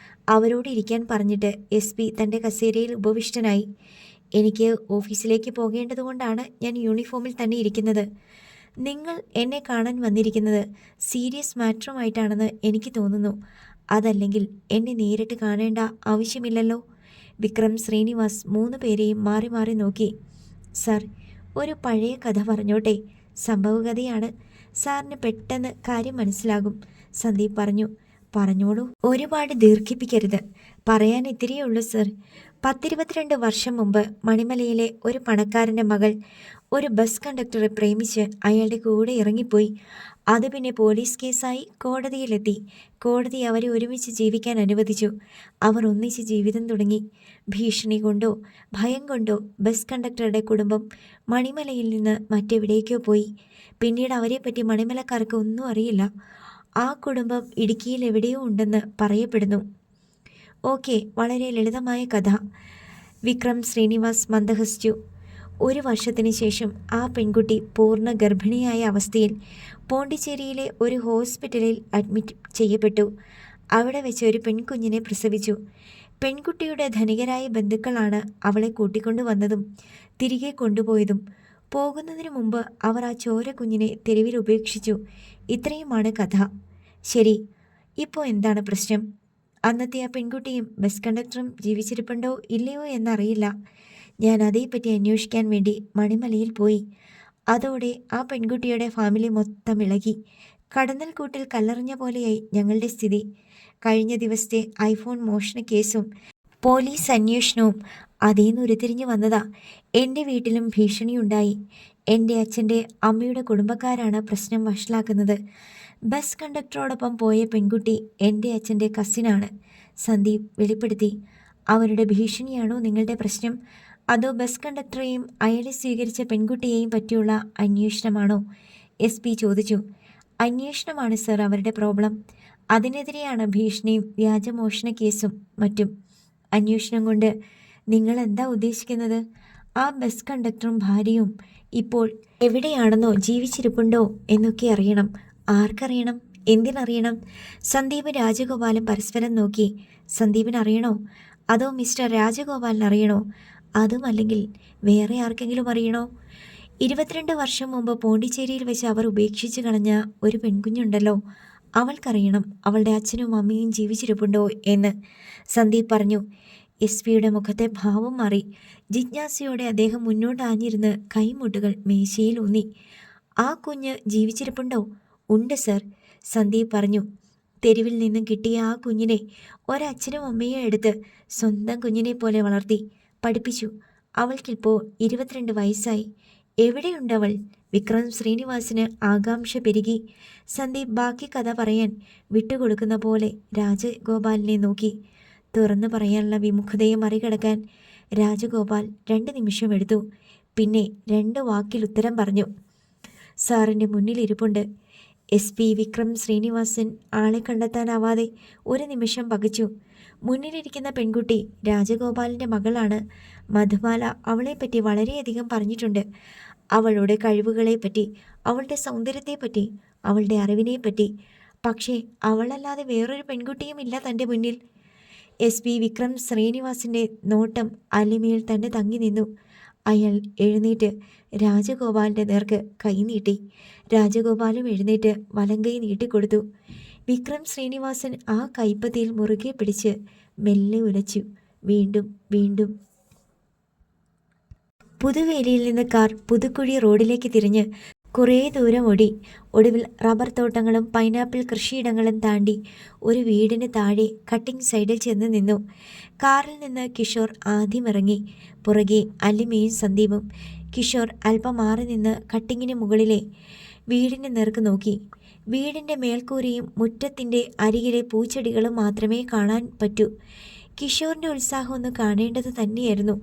അവരോട് ഇരിക്കാൻ പറഞ്ഞിട്ട് SP തൻ്റെ കസേരയിൽ ഉപവിഷ്ടനായി. എനിക്ക് ഓഫീസിലേക്ക് പോകേണ്ടതുകൊണ്ടാണ് ഞാൻ യൂണിഫോമിൽ തന്നെ ഇരിക്കുന്നത്. നിങ്ങൾ എന്നെ കാണാൻ വന്നിരിക്കുന്നത് സീരിയസ് മാറ്ററുമായിട്ടാണെന്ന് എനിക്ക് തോന്നുന്നു. അതല്ലെങ്കിൽ എന്നെ നേരിട്ട് കാണേണ്ട ആവശ്യമില്ലല്ലോ. വിക്രം ശ്രീനിവാസ് 3 പേരെയും മാറി മാറി നോക്കി. സാർ, ഒരു പഴയ കഥ പറഞ്ഞോട്ടെ? സംഭവകഥയാണ്. സാറിന് പെട്ടെന്ന് കാര്യം മനസ്സിലാകും, സന്ദീപ് പറഞ്ഞു. പറഞ്ഞോളൂ. ഒരുപാട് ദീർഘിപ്പിക്കരുത്. പറയാൻ ഇത്തിരിയേ ഉള്ളൂ സർ. 10-22 വർഷം മുമ്പ് മണിമലയിലെ ഒരു പണക്കാരൻ്റെ മകൾ ഒരു ബസ് കണ്ടക്ടറെ പ്രേമിച്ച് അയാളുടെ കൂടെ ഇറങ്ങിപ്പോയി. അത് പിന്നെ പോലീസ് കേസായി കോടതിയിലെത്തി. കോടതി അവരെ ഒരുമിച്ച് ജീവിക്കാൻ അനുവദിച്ചു. അവർ ഒന്നിച്ച് ജീവിതം തുടങ്ങി. ഭീഷണി കൊണ്ടോ ഭയം കൊണ്ടോ ബസ് കണ്ടക്ടറുടെ കുടുംബം മണിമലയിൽ നിന്ന് മറ്റെവിടേക്കോ പോയി. പിന്നീട് അവരെപ്പറ്റി മണിമലക്കാർക്ക് ഒന്നും അറിയില്ല. ആ കുടുംബം ഇടുക്കിയിൽ എവിടെയോ ഉണ്ടെന്ന് പറയപ്പെടുന്നു. ഓക്കെ, വളരെ ലളിതമായ കഥ. വിക്രം ശ്രീനിവാസ് മന്ദഹസിച്ചു. 1 വർഷത്തിന് ശേഷം ആ പെൺകുട്ടി പൂർണ്ണ ഗർഭിണിയായ അവസ്ഥയിൽ പോണ്ടിച്ചേരിയിലെ ഒരു ഹോസ്പിറ്റലിൽ അഡ്മിറ്റ് ചെയ്യപ്പെട്ടു. അവിടെ വെച്ച് ഒരു പെൺകുഞ്ഞിനെ പ്രസവിച്ചു. പെൺകുട്ടിയുടെ ധനികരായ ബന്ധുക്കളാണ് അവളെ കൂട്ടിക്കൊണ്ടുവന്നതും തിരികെ കൊണ്ടുപോയതും. പോകുന്നതിന് മുമ്പ് അവർ ആ ചോര കുഞ്ഞിനെ തെരുവിൽ ഉപേക്ഷിച്ചു. ഇത്രയുമാണ് കഥ. ശരി, ഇപ്പോൾ എന്താണ് പ്രശ്നം? അന്നത്തെ ആ പെൺകുട്ടിയും ബസ് കണ്ടക്ടറും ജീവിച്ചിരിപ്പുണ്ടോ ഇല്ലയോ എന്നറിയില്ല. ഞാൻ അതേപ്പറ്റി അന്വേഷിക്കാൻ വേണ്ടി മണിമലയിൽ പോയി. അതോടെ ആ പെൺകുട്ടിയുടെ ഫാമിലി മൊത്തം ഇളകി. കടന്നൽക്കൂട്ടിൽ കല്ലെറിഞ്ഞ പോലെയായി ഞങ്ങളുടെ സ്ഥിതി. കഴിഞ്ഞ ദിവസത്തെ ഐഫോൺ മോഷണ കേസും പോലീസ് അന്വേഷണവും അതേന്ന് ഉരുത്തിരിഞ്ഞു വന്നതാ. എൻ്റെ വീട്ടിലും ഭീഷണിയുണ്ടായി. എൻ്റെ അച്ഛൻ്റെ അമ്മയുടെ കുടുംബക്കാരാണ് പ്രശ്നം വഷളാക്കുന്നത്. ബസ് കണ്ടക്ടറോടൊപ്പം പോയ പെൺകുട്ടി എൻ്റെ അച്ഛൻ്റെ കസിനാണ്, സന്ദീപ് വെളിപ്പെടുത്തി. അവരുടെ ഭീഷണിയാണോ നിങ്ങളുടെ പ്രശ്നം? അതോ ബസ് കണ്ടക്ടറെയും അയാളെ സ്വീകരിച്ച പെൺകുട്ടിയെയും പറ്റിയുള്ള അന്വേഷണമാണോ? SP ചോദിച്ചു. അന്വേഷണമാണ് സർ അവരുടെ പ്രോബ്ലം. അതിനെതിരെയാണ് ഭീഷണിയും വ്യാജമോഷണ കേസും മറ്റും. അന്വേഷണം കൊണ്ട് നിങ്ങൾ എന്താ ഉദ്ദേശിക്കുന്നത്? ആ ബസ് കണ്ടക്ടറും ഭാര്യയും ഇപ്പോൾ എവിടെയാണെന്നോ ജീവിച്ചിരിപ്പുണ്ടോ എന്നൊക്കെ അറിയണം. ആർക്കറിയണം? എന്തിനറിയണം? സന്ദീപ് രാജഗോപാലും പരസ്പരം നോക്കി. സന്ദീപിന് അറിയണോ? അതോ മിസ്റ്റർ രാജഗോപാലിന് അറിയണോ? അതുമല്ലെങ്കിൽ വേറെ ആർക്കെങ്കിലും അറിയണോ? 22 വർഷം മുമ്പ് പോണ്ടിച്ചേരിയിൽ വെച്ച് അവർ ഉപേക്ഷിച്ച് കളഞ്ഞ ഒരു പെൺകുഞ്ഞുണ്ടല്ലോ, അവൾക്കറിയണം അവളുടെ അച്ഛനും അമ്മയും ജീവിച്ചിരിപ്പുണ്ടോ എന്ന്. സന്ദീപ് പറഞ്ഞു. SP-യുടെ മുഖത്തെ ഭാവം മാറി. ജിജ്ഞാസയോടെ അദ്ദേഹം മുന്നോട്ടാഞ്ഞിരുന്ന് കൈമുട്ടുകൾ മേശയിൽ ഊന്നി. ആ കുഞ്ഞ് ജീവിച്ചിരിപ്പുണ്ടോ? ഉണ്ട് സർ, സന്ദീപ് പറഞ്ഞു. തെരുവിൽ നിന്നും കിട്ടിയ ആ കുഞ്ഞിനെ ഒരച്ഛനും അമ്മയും എടുത്ത് സ്വന്തം കുഞ്ഞിനെ പോലെ വളർത്തി പഠിപ്പിച്ചു. അവൾക്കിപ്പോൾ 22 വയസ്സായി. എവിടെയുണ്ടവൾ? വിക്രം ശ്രീനിവാസിന് ആകാംക്ഷ പെരുകി. സന്ദീപ് ബാക്കി കഥ പറയാൻ വിട്ടുകൊടുക്കുന്ന പോലെ രാജഗോപാലിനെ നോക്കി. തുറന്നു പറയാനുള്ള വിമുഖതയെ മറികടക്കാൻ രാജഗോപാൽ 2 നിമിഷം എടുത്തു. പിന്നെ 2 വാക്കിൽ ഉത്തരം പറഞ്ഞു. സാറിൻ്റെ മുന്നിലിരിപ്പുണ്ട്. SP വിക്രം ശ്രീനിവാസൻ ആളെ കണ്ടെത്താനാവാതെ ഒരു നിമിഷം പകച്ചു. മുന്നിലിരിക്കുന്ന പെൺകുട്ടി രാജഗോപാലിൻ്റെ മകളാണ്. മധുമാല അവളെപ്പറ്റി വളരെയധികം പറഞ്ഞിട്ടുണ്ട്. അവളുടെ കഴിവുകളെപ്പറ്റി, അവളുടെ സൗന്ദര്യത്തെപ്പറ്റി, അവളുടെ അറിവിനെപ്പറ്റി. പക്ഷേ അവളല്ലാതെ വേറൊരു പെൺകുട്ടിയും ഇല്ല തൻ്റെ മുന്നിൽ. SP വിക്രം ശ്രീനിവാസിൻ്റെ നോട്ടം അലിമയിൽ തന്നെ തങ്ങി നിന്നു. അയാൾ എഴുന്നേറ്റ് രാജഗോപാലിൻ്റെ നേർക്ക് കൈ നീട്ടി. രാജഗോപാലും എഴുന്നേറ്റ് വലങ്കൈ നീട്ടിക്കൊടുത്തു. വിക്രം ശ്രീനിവാസൻ ആ കൈപ്പത്തിയിൽ മുറുകെ പിടിച്ച് മെല്ലെ ഉലച്ചു. വീണ്ടും വീണ്ടും. പുതുവേലിയിൽ നിന്ന് കാർ പുതുക്കുഴി റോഡിലേക്ക് തിരിഞ്ഞ് കുറേ ദൂരം ഓടി. ഒടുവിൽ റബ്ബർ തോട്ടങ്ങളും പൈനാപ്പിൾ കൃഷിയിടങ്ങളും താണ്ടി ഒരു വീടിന് താഴെ കട്ടിംഗ് സൈഡിൽ ചെന്ന് നിന്നു. കാറിൽ നിന്ന് കിഷോർ ആദ്യം ഇറങ്ങി. പുറകെ അലിമയും സന്ദീപും. കിഷോർ അല്പം മാറി നിന്ന് കട്ടിങ്ങിന് മുകളിലെ വീടിൻ്റെ നേർക്ക് നോക്കി. വീടിൻ്റെ മേൽക്കൂരയും മുറ്റത്തിൻ്റെ അരികിലെ പൂച്ചെടികളും മാത്രമേ കാണാൻ പറ്റൂ. കിഷോറിൻ്റെ ഉത്സാഹം ഒന്ന് കാണേണ്ടത് തന്നെയായിരുന്നു.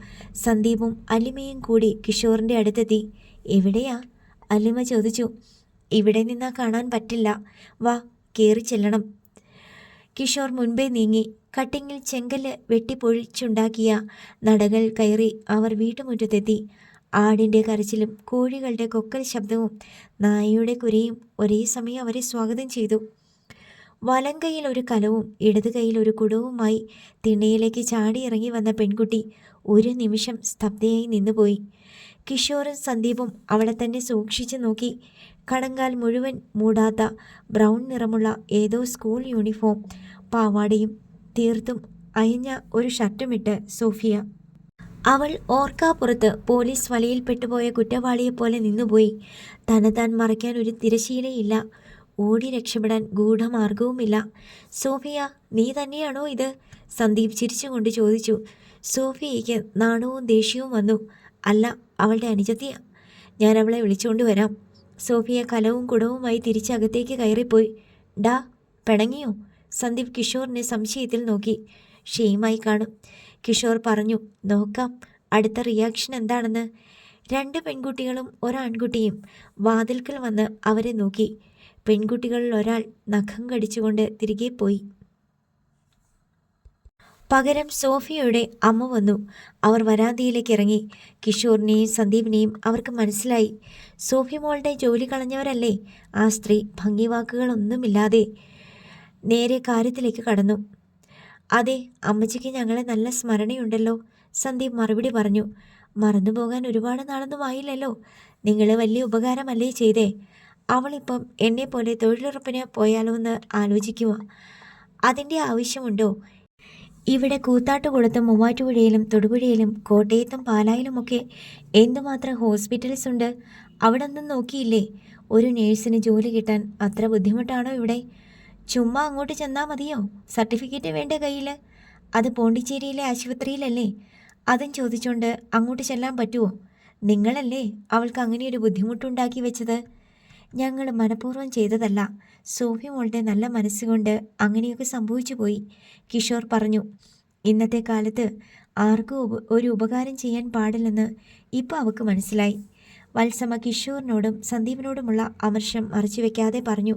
സന്ദീപും അലിമയും കൂടി കിഷോറിൻ്റെ അടുത്തെത്തി. എവിടെയാ? അലിമ ചോദിച്ചു. ഇവിടെ നിന്നാ കാണാൻ പറ്റില്ല, വാ കയറി ചെല്ലണം. കിഷോർ മുൻപേ നീങ്ങി. കട്ടിങ്ങിൽ ചെങ്കല്ല് വെട്ടിപ്പൊഴിച്ചുണ്ടാക്കിയ നടകൾ കയറി അവർ വീട്ടുമുറ്റത്തെത്തി. ആടിൻ്റെ കരച്ചിലും കോഴികളുടെ കൊക്കൽ ശബ്ദവും നായയുടെ കുരയും ഒരേ സമയം അവരെ സ്വാഗതം ചെയ്തു. വലം കൈയിൽ ഒരു കലവും ഇടത് കൈയിൽ ഒരു കുടവുമായി തിണ്ണയിലേക്ക് ചാടിയിറങ്ങി വന്ന പെൺകുട്ടി ഒരു നിമിഷം സ്തബ്ധയായി നിന്നുപോയി. കിഷോറും സന്ദീപും അവളെ തന്നെ സൂക്ഷിച്ചു നോക്കി. കണങ്കാൽ മുഴുവൻ മൂടാത്ത ബ്രൗൺ നിറമുള്ള ഏതോ സ്കൂൾ യൂണിഫോം, പാവാടയും തീർത്തും അയഞ്ഞ ഒരു ഷർട്ടുമിട്ട് സോഫിയ. അവൾ ഓർക്കാപ്പുറത്ത് പോലീസ് വലയിൽ പെട്ടുപോയ കുറ്റവാളിയെപ്പോലെ നിന്നുപോയി. തന്നെത്താൻ മറയ്ക്കാൻ ഒരു തിരശീലയില്ല, ഓടി രക്ഷപ്പെടാൻ ഗൂഢമാർഗവുമില്ല. സോഫിയ, നീ തന്നെയാണോ ഇത്? സന്ദീപ് ചിരിച്ചുകൊണ്ട് ചോദിച്ചു. സോഫിയയ്ക്ക് നാണവും ദേഷ്യവും വന്നു. അല്ല, അവളുടെ അനുജത്തിയ. ഞാൻ അവളെ വിളിച്ചുകൊണ്ട് വരാം. സോഫിയ കലവും കുടവുമായി തിരിച്ചകത്തേക്ക് കയറിപ്പോയി. ഡാ, പിണങ്ങിയോ? സന്ദീപ് കിഷോറിനെ സംശയത്തിൽ നോക്കി. ഷെയിമായി കാണും, കിഷോർ പറഞ്ഞു. നോക്കാം അടുത്ത റിയാക്ഷൻ എന്താണെന്ന്. 2 പെൺകുട്ടികളും ഒരാൺകുട്ടിയും വാതിൽക്കൽ വന്ന് അവരെ നോക്കി. പെൺകുട്ടികളിൽ ഒരാൾ നഖം കടിച്ചുകൊണ്ട് തിരികെ പോയി. പകരം സോഫിയയുടെ അമ്മ വന്നു. അവർ വരാന്തയിലേക്ക് ഇറങ്ങി. കിഷോറിനെയും സന്ദീപിനെയും അവർക്ക് മനസ്സിലായി. സോഫി മോളുടെ ജോലി കളഞ്ഞവരല്ലേ? ആ സ്ത്രീ ഭംഗിവാക്കുകളൊന്നുമില്ലാതെ നേരെ കാര്യത്തിലേക്ക് കടന്നു. അതെ, അമ്മച്ചിക്ക് ഞങ്ങളെ നല്ല സ്മരണയുണ്ടല്ലോ, സന്ദീപ് മറുപടി പറഞ്ഞു. മറന്നുപോകാൻ ഒരുപാട് നാളൊന്നും ആയില്ലല്ലോ. നിങ്ങൾ വലിയ ഉപകാരമല്ലേ ചെയ്തേ. അവളിപ്പം എന്നെപ്പോലെ തൊഴിലുറപ്പിന് പോയാലോ എന്ന് ആലോചിക്കുക. അതിൻ്റെ ആവശ്യമുണ്ടോ? ഇവിടെ കൂത്താട്ടുകുളത്തും മൂവാറ്റുപുഴയിലും തൊടുപുഴയിലും കോട്ടയത്തും പാലായിലുമൊക്കെ എന്തുമാത്രം ഹോസ്പിറ്റൽസ് ഉണ്ട്. അവിടെ ഒന്നും നോക്കിയില്ലേ? ഒരു നേഴ്സിന് ജോലി കിട്ടാൻ അത്ര ബുദ്ധിമുട്ടാണോ ഇവിടെ? ചുമ്മാ അങ്ങോട്ട് ചെന്നാൽ മതിയോ? സർട്ടിഫിക്കറ്റ് വേണ്ട കയ്യിൽ? അത് പോണ്ടിച്ചേരിയിലെ ആശുപത്രിയിലല്ലേ? അതും ചോദിച്ചുകൊണ്ട് അങ്ങോട്ട് ചെല്ലാൻ പറ്റുമോ? നിങ്ങളല്ലേ അവൾക്ക് അങ്ങനെയൊരു ബുദ്ധിമുട്ടുണ്ടാക്കി വെച്ചത്. ഞങ്ങൾ മനഃപൂർവ്വം ചെയ്തതല്ല. സോഫി മോളുടെ നല്ല മനസ്സുകൊണ്ട് അങ്ങനെയൊക്കെ സംഭവിച്ചു പോയി, കിഷോർ പറഞ്ഞു. ഇന്നത്തെ കാലത്ത് ആർക്കും ഒരു ഉപകാരം ചെയ്യാൻ പാടില്ലെന്ന് ഇപ്പോൾ അവൾക്ക് മനസ്സിലായി. വത്സമ കിഷോറിനോടും സന്ദീപിനോടുമുള്ള അമർഷം മറച്ചുവെക്കാതെ പറഞ്ഞു.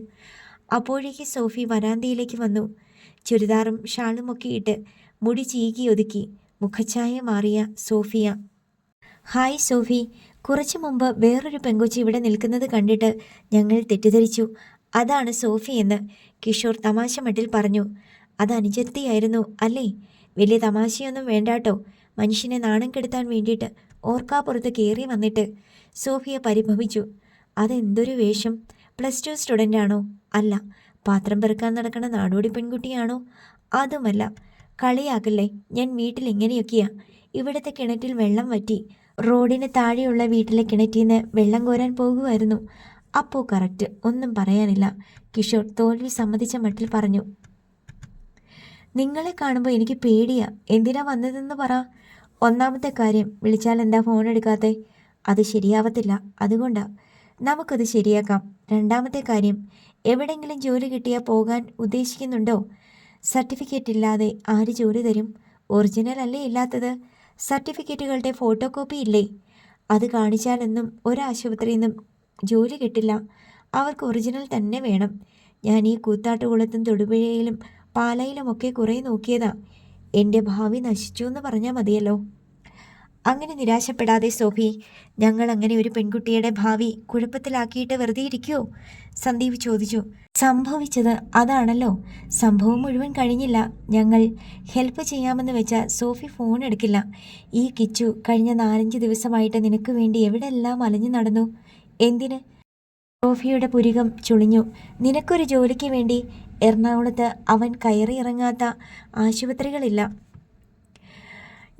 അപ്പോഴേക്ക് സോഫി വരാന്തയിലേക്ക് വന്നു. ചുരിദാറും ഷാളുമൊക്കെ ഇട്ട് മുടി ചീകി ഒതുക്കി മുഖഛായ മാറിയ സോഫിയ. ഹായ് സോഫി, കുറച്ചു മുമ്പ് വേറൊരു പെങ്കൊച്ചി ഇവിടെ നിൽക്കുന്നത് കണ്ടിട്ട് ഞങ്ങൾ തെറ്റിദ്ധരിച്ചു. അതാണ് സോഫി എന്ന് കിഷോർ തമാശ മട്ടിൽ പറഞ്ഞു. അത് അനുജത്തിയായിരുന്നു അല്ലേ? വലിയ തമാശയൊന്നും വേണ്ടാട്ടോ, മനുഷ്യനെ നാണം കെടുത്താൻ വേണ്ടിയിട്ട് ഓർക്കാപ്പുറത്ത് കയറി വന്നിട്ട്, സോഫിയ പരിഭവിച്ചു. അതെന്തൊരു വേഷം? +2 സ്റ്റുഡൻ്റ് ആണോ? അല്ല, പാത്രം പെറുക്കാൻ നടക്കണ നാടോടി പെൺകുട്ടിയാണോ? അതുമല്ല. കളിയാക്കല്ലേ. ഞാൻ വീട്ടിൽ ഇങ്ങനെയൊക്കെയാ. ഇവിടുത്തെ കിണറ്റിൽ വെള്ളം വറ്റി. റോഡിന് താഴെയുള്ള വീട്ടിലെ കിണറ്റിൽ നിന്ന് വെള്ളം കോരാൻ പോകുമായിരുന്നു. അപ്പോൾ കറക്റ്റ്. ഒന്നും പറയാനില്ല. കിഷോർ തോൽവി സമ്മതിച്ച മട്ടിൽ പറഞ്ഞു. നിങ്ങളെ കാണുമ്പോൾ എനിക്ക് പേടിയാ. എന്തിനാ വന്നതെന്ന് പറ. ഒന്നാമത്തെ കാര്യം, വിളിച്ചാൽ എന്താ ഫോൺ എടുക്കാത്തെ? അത് ശരിയാവത്തില്ല, അതുകൊണ്ടാ. നമുക്കത് ശരിയാക്കാം. രണ്ടാമത്തെ കാര്യം, എവിടെയെങ്കിലും ജോലി കിട്ടിയാൽ പോകാൻ ഉദ്ദേശിക്കുന്നുണ്ടോ? സർട്ടിഫിക്കറ്റ് ഇല്ലാതെ ആര് ജോലി തരും? ഒറിജിനൽ അല്ലേ ഇല്ലാത്തത്? സർട്ടിഫിക്കറ്റുകളുടെ ഫോട്ടോ കോപ്പി ഇല്ലേ? അത് കാണിച്ചാലൊന്നും ഒരാശുപത്രിയിൽ നിന്നും ജോലി കിട്ടില്ല. അവർക്ക് ഒറിജിനൽ തന്നെ വേണം. ഞാൻ ഈ കൂത്താട്ടുകുളത്തും തൊടുപുഴയിലും പാലയിലുമൊക്കെ കുറേ നോക്കിയതാ. എൻ്റെ ഭാവി നശിച്ചു എന്ന് പറഞ്ഞാൽ മതിയല്ലോ. അങ്ങനെ നിരാശപ്പെടാതെ സോഫി. ഞങ്ങൾ അങ്ങനെ ഒരു പെൺകുട്ടിയുടെ ഭാവി കുഴപ്പത്തിലാക്കിയിട്ട് വെറുതെ ഇരിക്കുമോ? സന്ദീപ് ചോദിച്ചു. സംഭവിച്ചത് അതാണല്ലോ. സംഭവം മുഴുവൻ കഴിഞ്ഞില്ല. ഞങ്ങൾ ഹെൽപ്പ് ചെയ്യാമെന്ന് വെച്ചാൽ സോഫി ഫോൺ എടുക്കില്ല. ഈ കിച്ചു കഴിഞ്ഞ 4-5 ദിവസമായിട്ട് നിനക്ക് വേണ്ടി എവിടെയെല്ലാം അലഞ്ഞു നടന്നു. എന്തിന്? സോഫിയുടെ പുരികം ചുളിഞ്ഞു. നിനക്കൊരു ജോലിക്ക് വേണ്ടി എറണാകുളത്ത് അവൻ കയറിയിറങ്ങാത്ത ആശുപത്രികളില്ല.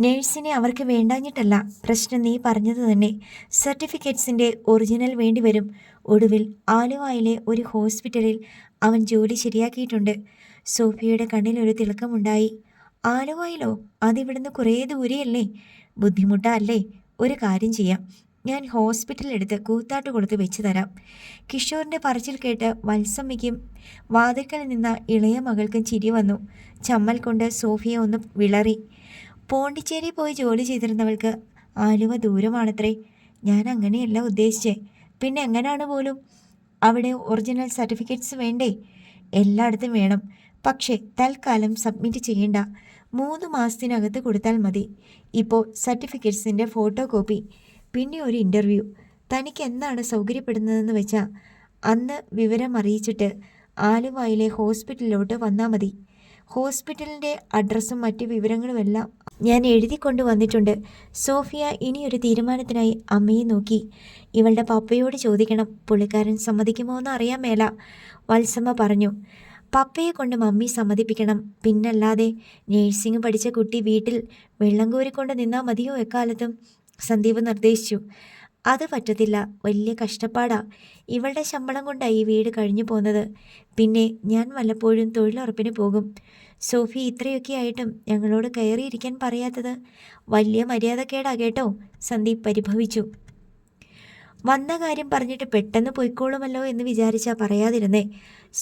നേഴ്സിനെ അവർക്ക് വേണ്ടാഞ്ഞിട്ടല്ല. പ്രശ്നം നീ പറഞ്ഞത് തന്നെ. സർട്ടിഫിക്കറ്റ്സിൻ്റെ ഒറിജിനൽ വേണ്ടി വരും. ഒടുവിൽ ആലുവയിലെ ഒരു ഹോസ്പിറ്റലിൽ അവൻ ജോലി ശരിയാക്കിയിട്ടുണ്ട്. സോഫിയയുടെ കണ്ണിലൊരു തിളക്കമുണ്ടായി. ആലുവയിലോ? അതിവിടുന്ന് കുറേ ദൂരെയല്ലേ? ബുദ്ധിമുട്ടല്ലേ? ഒരു കാര്യം ചെയ്യാം. ഞാൻ ഹോസ്പിറ്റലെടുത്ത് കൂത്താട്ടുകുളത്ത് വെച്ച് തരാം. കിഷോറിൻ്റെ പറച്ചിൽ കേട്ട് വത്സമ്മയ്ക്കും വാതിൽക്കൽ നിന്ന ഇളയ മകൾക്കും ചിരി വന്നു. ചമ്മൽ കൊണ്ട് സോഫിയ ഒന്ന് വിളറി. പോണ്ടിച്ചേരി പോയി ജോലി ചെയ്തിരുന്നവൾക്ക് ആലുവ ദൂരമാണത്രേ. ഞാൻ അങ്ങനെയല്ല ഉദ്ദേശിച്ചേ. പിന്നെ എങ്ങനെയാണ് പോലും? അവിടെ ഒറിജിനൽ സർട്ടിഫിക്കറ്റ്സ് വേണ്ടേ? എല്ലായിടത്തും വേണം. പക്ഷേ തൽക്കാലം സബ്മിറ്റ് ചെയ്യേണ്ട. 3 മാസത്തിനകത്ത് കൊടുത്താൽ മതി. ഇപ്പോൾ സർട്ടിഫിക്കറ്റ്സിൻ്റെ ഫോട്ടോ കോപ്പി, പിന്നെ ഒരു ഇൻ്റർവ്യൂ. തനിക്ക് എന്താണ് സൗകര്യപ്പെടുന്നതെന്ന് വെച്ചാൽ അന്ന് വിവരം അറിയിച്ചിട്ട് ആലുവയിലെ ഹോസ്പിറ്റലിലോട്ട് വന്നാൽ മതി. ഹോസ്പിറ്റലിൻ്റെ അഡ്രസ്സും മറ്റ് വിവരങ്ങളുമെല്ലാം ഞാൻ എഴുതി കൊണ്ടുവന്നിട്ടുണ്ട്. സോഫിയ ഇനിയൊരു തീരുമാനത്തിനായി അമ്മയെ നോക്കി. ഇവളുടെ പപ്പയോട് ചോദിക്കണം. പുള്ളിക്കാരൻ സമ്മതിക്കുമോ എന്ന് അറിയാൻ മേല. വത്സമ്മ പറഞ്ഞു. പപ്പയെ കൊണ്ട് മമ്മി സമ്മതിപ്പിക്കണം. പിന്നല്ലാതെ നേഴ്സിംഗ് പഠിച്ച കുട്ടി വീട്ടിൽ വെള്ളം കോരിക്കൊണ്ട് നിന്നാൽ മതിയോ എക്കാലത്തും? സന്ദീപ് നിർദ്ദേശിച്ചു. അത് പറ്റത്തില്ല. വലിയ കഷ്ടപ്പാടാ. ഇവളുടെ ശമ്പളം കൊണ്ടാണ് ഈ വീട് കഴിഞ്ഞു പോകുന്നത്. പിന്നെ ഞാൻ വല്ലപ്പോഴും തൊഴിലുറപ്പിന് പോകും. സോഫി ഇത്രയൊക്കെ ആയിട്ടും ഞങ്ങളോട് കയറിയിരിക്കാൻ പറയാത്തത് വലിയ മര്യാദക്കേടാ കേട്ടോ, സന്ദീപ് പരിഭവിച്ചു. വന്ന കാര്യം പറഞ്ഞിട്ട് പെട്ടെന്ന് പൊയ്ക്കോളുമല്ലോ എന്ന് വിചാരിച്ചാൽ പറയാതിരുന്നേ.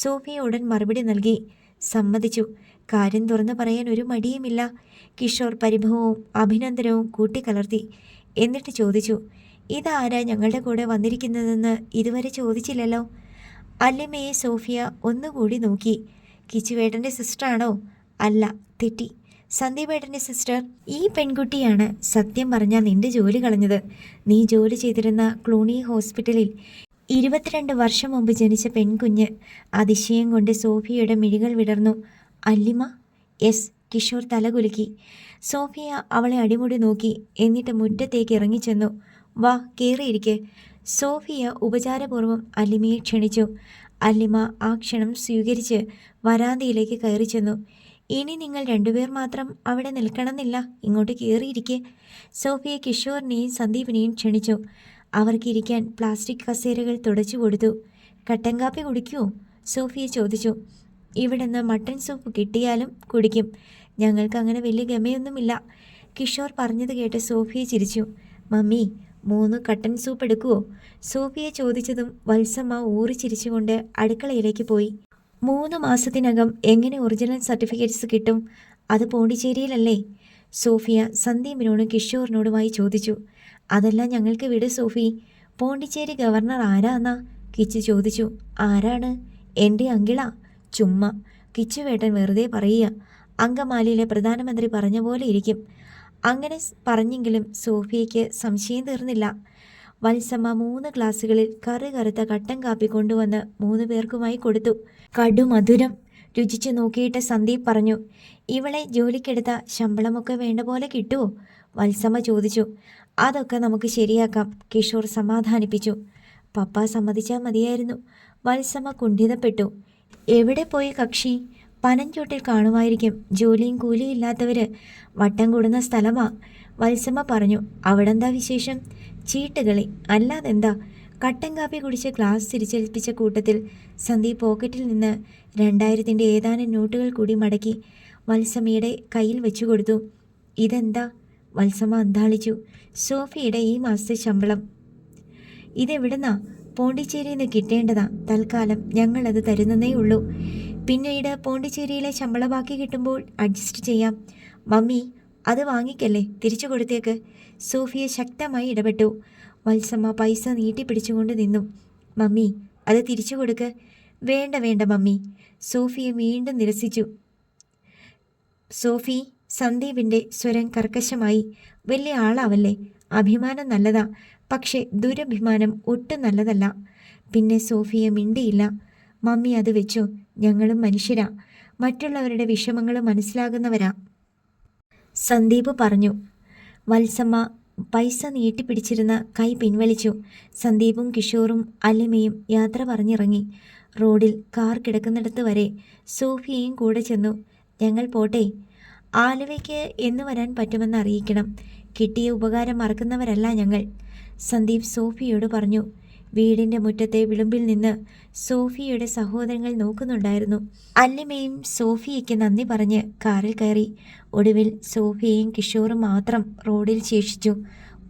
സോഫിയ ഉടൻ മറുപടി നൽകി. സമ്മതിച്ചു. കാര്യം തുറന്നു പറയാൻ ഒരു മടിയുമില്ല. കിഷോർ പരിഭവവും അഭിനന്ദനവും കൂട്ടിക്കലർത്തി. എന്നിട്ട് ചോദിച്ചു, ഇതാരാ ഞങ്ങളുടെ കൂടെ വന്നിരിക്കുന്നതെന്ന് ഇതുവരെ ചോദിച്ചില്ലല്ലോ. അല്ലിമയെ സോഫിയ ഒന്നുകൂടി നോക്കി. കിച്ചുവേട്ടൻ്റെ സിസ്റ്ററാണോ? അല്ല, തെറ്റി. സന്ദീപേട്ടൻ്റെ സിസ്റ്റർ. ഈ പെൺകുട്ടിയാണ് സത്യം പറഞ്ഞാൽ നിന്റെ ജോലി കളഞ്ഞത്. നീ ജോലി ചെയ്തിരുന്ന ക്ലൂണി ഹോസ്പിറ്റലിൽ 22 വർഷം മുമ്പ് ജനിച്ച പെൺകുഞ്ഞ്. അതിശയം കൊണ്ട് സോഫിയയുടെ മിഴികൾ വിടർന്നു. അല്ലിമ? യെസ്. കിഷോർ തലകുലുക്കി. സോഫിയ അവളെ അടിമുടി നോക്കി. എന്നിട്ട് മുറ്റത്തേക്ക് ഇറങ്ങിച്ചെന്നു. വാ, കയറിയിരിക്കെ. സോഫിയ ഉപചാരപൂർവ്വം അല്ലിമയെ ക്ഷണിച്ചു. അല്ലിമ ആ ക്ഷണം സ്വീകരിച്ച് വരാന്തയിലേക്ക് കയറി ചെന്നു. ഇനി നിങ്ങൾ 2 പേർ മാത്രം അവിടെ നിൽക്കണമെന്നില്ല. ഇങ്ങോട്ട് കയറിയിരിക്കെ. സോഫിയ കിഷോറിനെയും സന്ദീപിനെയും ക്ഷണിച്ചു. അവർക്കിരിക്കാൻ പ്ലാസ്റ്റിക് കസേരകൾ തുടച്ചു കൊടുത്തു. കട്ടൻ കാപ്പി കുടിക്കുമോ? സോഫിയ ചോദിച്ചു. ഇവിടുന്ന് മട്ടൻ സൂപ്പ് കിട്ടിയാലും കുടിക്കും. ഞങ്ങൾക്ക് അങ്ങനെ വലിയ ഗമയൊന്നുമില്ല. കിഷോർ പറഞ്ഞത് കേട്ട് സോഫിയ ചിരിച്ചു. മമ്മി, 3 കട്ടൻ സൂപ്പ് എടുക്കുമോ? സോഫിയ ചോദിച്ചതും വത്സമ്മ ഊറിച്ചിരിച്ചുകൊണ്ട് അടുക്കളയിലേക്ക് പോയി. 3 മാസത്തിനകം എങ്ങനെ ഒറിജിനൽ സർട്ടിഫിക്കറ്റ്സ് കിട്ടും? അത് പോണ്ടിച്ചേരിയിലല്ലേ? സോഫിയ സന്ദീപിനോടും കിഷോറിനോടുമായി ചോദിച്ചു. അതെല്ലാം ഞങ്ങൾക്ക് വിട് സോഫി. പോണ്ടിച്ചേരി ഗവർണർ ആരാന്നാ? കിച്ചു ചോദിച്ചു. ആരാണ്? എൻ്റെ അങ്കിളാ. ചുമ്മാ. കിച്ചുവേട്ടൻ വെറുതെ പറയുക. അങ്കമാലിയിലെ പ്രധാനമന്ത്രി പറഞ്ഞ പോലെ ഇരിക്കും. അങ്ങനെ പറഞ്ഞെങ്കിലും സോഫിയയ്ക്ക് സംശയം തീർന്നില്ല. വത്സമ്മ 3 ഗ്ലാസുകളിൽ കറുത്ത കട്ടൻ കാപ്പി കൊണ്ടുവന്ന് 3 പേർക്കുമായി കൊടുത്തു. കടുമധുരം. രുചിച്ചു നോക്കിയിട്ട് സന്ദീപ് പറഞ്ഞു. ഇവളെ ജോലിക്കെടുത്ത ശമ്പളമൊക്കെ വേണ്ട പോലെ കിട്ടുമോ? വത്സമ്മ ചോദിച്ചു. അതൊക്കെ നമുക്ക് ശരിയാക്കാം, കിഷോർ സമാധാനിപ്പിച്ചു. പപ്പ സമ്മതിച്ചാൽ മതിയായിരുന്നു. വത്സമ്മ കുണ്ഠിതപ്പെട്ടു. എവിടെ പോയി കക്ഷി? പനഞ്ചോട്ടിൽ കാണുമായിരിക്കും. ജോലിയും കൂലിയും ഇല്ലാത്തവർ വട്ടം കൂടുന്ന സ്ഥലമാ. വത്സമ്മ പറഞ്ഞു. അവിടെന്താ വിശേഷം? ചീട്ടുകളി, അല്ലാതെന്താ? കട്ടൻ കാപ്പി കുടിച്ച് ഗ്ലാസ് തിരിച്ചേൽപ്പിച്ച കൂട്ടത്തിൽ സന്ദീപ് പോക്കറ്റിൽ നിന്ന് 2000-ൻ്റെ ഏതാനും നോട്ടുകൾ കൂടി മടക്കി വത്സമ്മയുടെ കയ്യിൽ വെച്ചു കൊടുത്തു. ഇതെന്താ? വത്സമ്മ അന്താളിച്ചു. സോഫിയുടെ ഈ മാസത്തെ ശമ്പളം. ഇതെവിടുന്നാ? പോണ്ടിച്ചേരിയിൽ നിന്ന് കിട്ടേണ്ടതാ. തൽക്കാലം ഞങ്ങളത് തരുന്നതേ ഉള്ളൂ. പിന്നീട് പോണ്ടിച്ചേരിയിലെ ശമ്പള ബാക്കി കിട്ടുമ്പോൾ അഡ്ജസ്റ്റ് ചെയ്യാം. മമ്മി, അത് വാങ്ങിക്കല്ലേ, തിരിച്ചു കൊടുത്തേക്ക്. സോഫിയ ശക്തമായി ഇടപെട്ടു. വത്സമ്മ പൈസ നീട്ടിപ്പിടിച്ചുകൊണ്ട് നിന്നു. മമ്മി, അത് തിരിച്ചു കൊടുക്ക്. വേണ്ട വേണ്ട മമ്മി. സോഫിയെ വീണ്ടും നിരസിച്ചു. സോഫി, സന്ദീപിൻ്റെ സ്വരം കർക്കശമായി. വലിയ ആളാവല്ലേ. അഭിമാനം നല്ലതാ, പക്ഷേ ദുരഭിമാനം ഒട്ടും നല്ലതല്ല. പിന്നെ സോഫിയ മിണ്ടിയില്ല. മമ്മി അത് വെച്ചോ, ഞങ്ങളും മനുഷ്യരാ, മറ്റുള്ളവരുടെ വിഷമങ്ങൾ മനസ്സിലാകുന്നവരാ, സന്ദീപ് പറഞ്ഞു. വത്സമ്മ പൈസ നീട്ടിപ്പിടിച്ചിരുന്ന കൈ പിൻവലിച്ചു. സന്ദീപും കിഷോറും അല്ലിമയും യാത്ര പറഞ്ഞിറങ്ങി. റോഡിൽ കാർ കിടക്കുന്നിടത്ത് വരെ സോഫിയയും കൂടെ ചെന്നു. ഞങ്ങൾ പോട്ടെ. ആലുവയ്ക്ക് എന്ന് വരാൻ പറ്റുമെന്ന് അറിയിക്കണം. കിട്ടിയ ഉപകാരം മറക്കുന്നവരല്ല ഞങ്ങൾ, സന്ദീപ് സോഫിയോട് പറഞ്ഞു. വീടിൻ്റെ മുറ്റത്തെ വിളുമ്പിൽ നിന്ന് സോഫിയയുടെ സഹോദരങ്ങൾ നോക്കുന്നുണ്ടായിരുന്നു. അല്ലിമയും സോഫിയയ്ക്ക് നന്ദി പറഞ്ഞ് കാറിൽ കയറി. ഒടുവിൽ സോഫിയയും കിഷോറും മാത്രം റോഡിൽ ശേഷിച്ചു.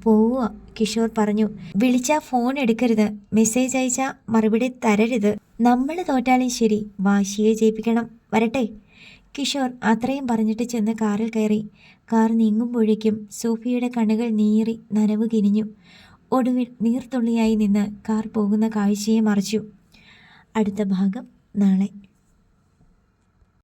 പോവുക, കിഷോർ പറഞ്ഞു. വിളിച്ചാൽ ഫോൺ എടുക്കരുത്, മെസ്സേജ് അയച്ചാൽ മറുപടി തരരുത്. നമ്മൾ തോറ്റാലും ശരി, വാശിയെ ജയിപ്പിക്കണം. വരട്ടെ. കിഷോർ അത്രയും പറഞ്ഞിട്ട് ചെന്ന് കാറിൽ കയറി. കാർ നീങ്ങുമ്പോഴേക്കും സോഫിയയുടെ കണ്ണുകൾ നീറി നനവ് കിനിഞ്ഞു. ഒടുവിൽ നീർത്തുള്ളിയായി നിന്ന് കാർ പോകുന്ന കാഴ്ചയെ മറച്ചു. അടുത്ത ഭാഗം നാളെ.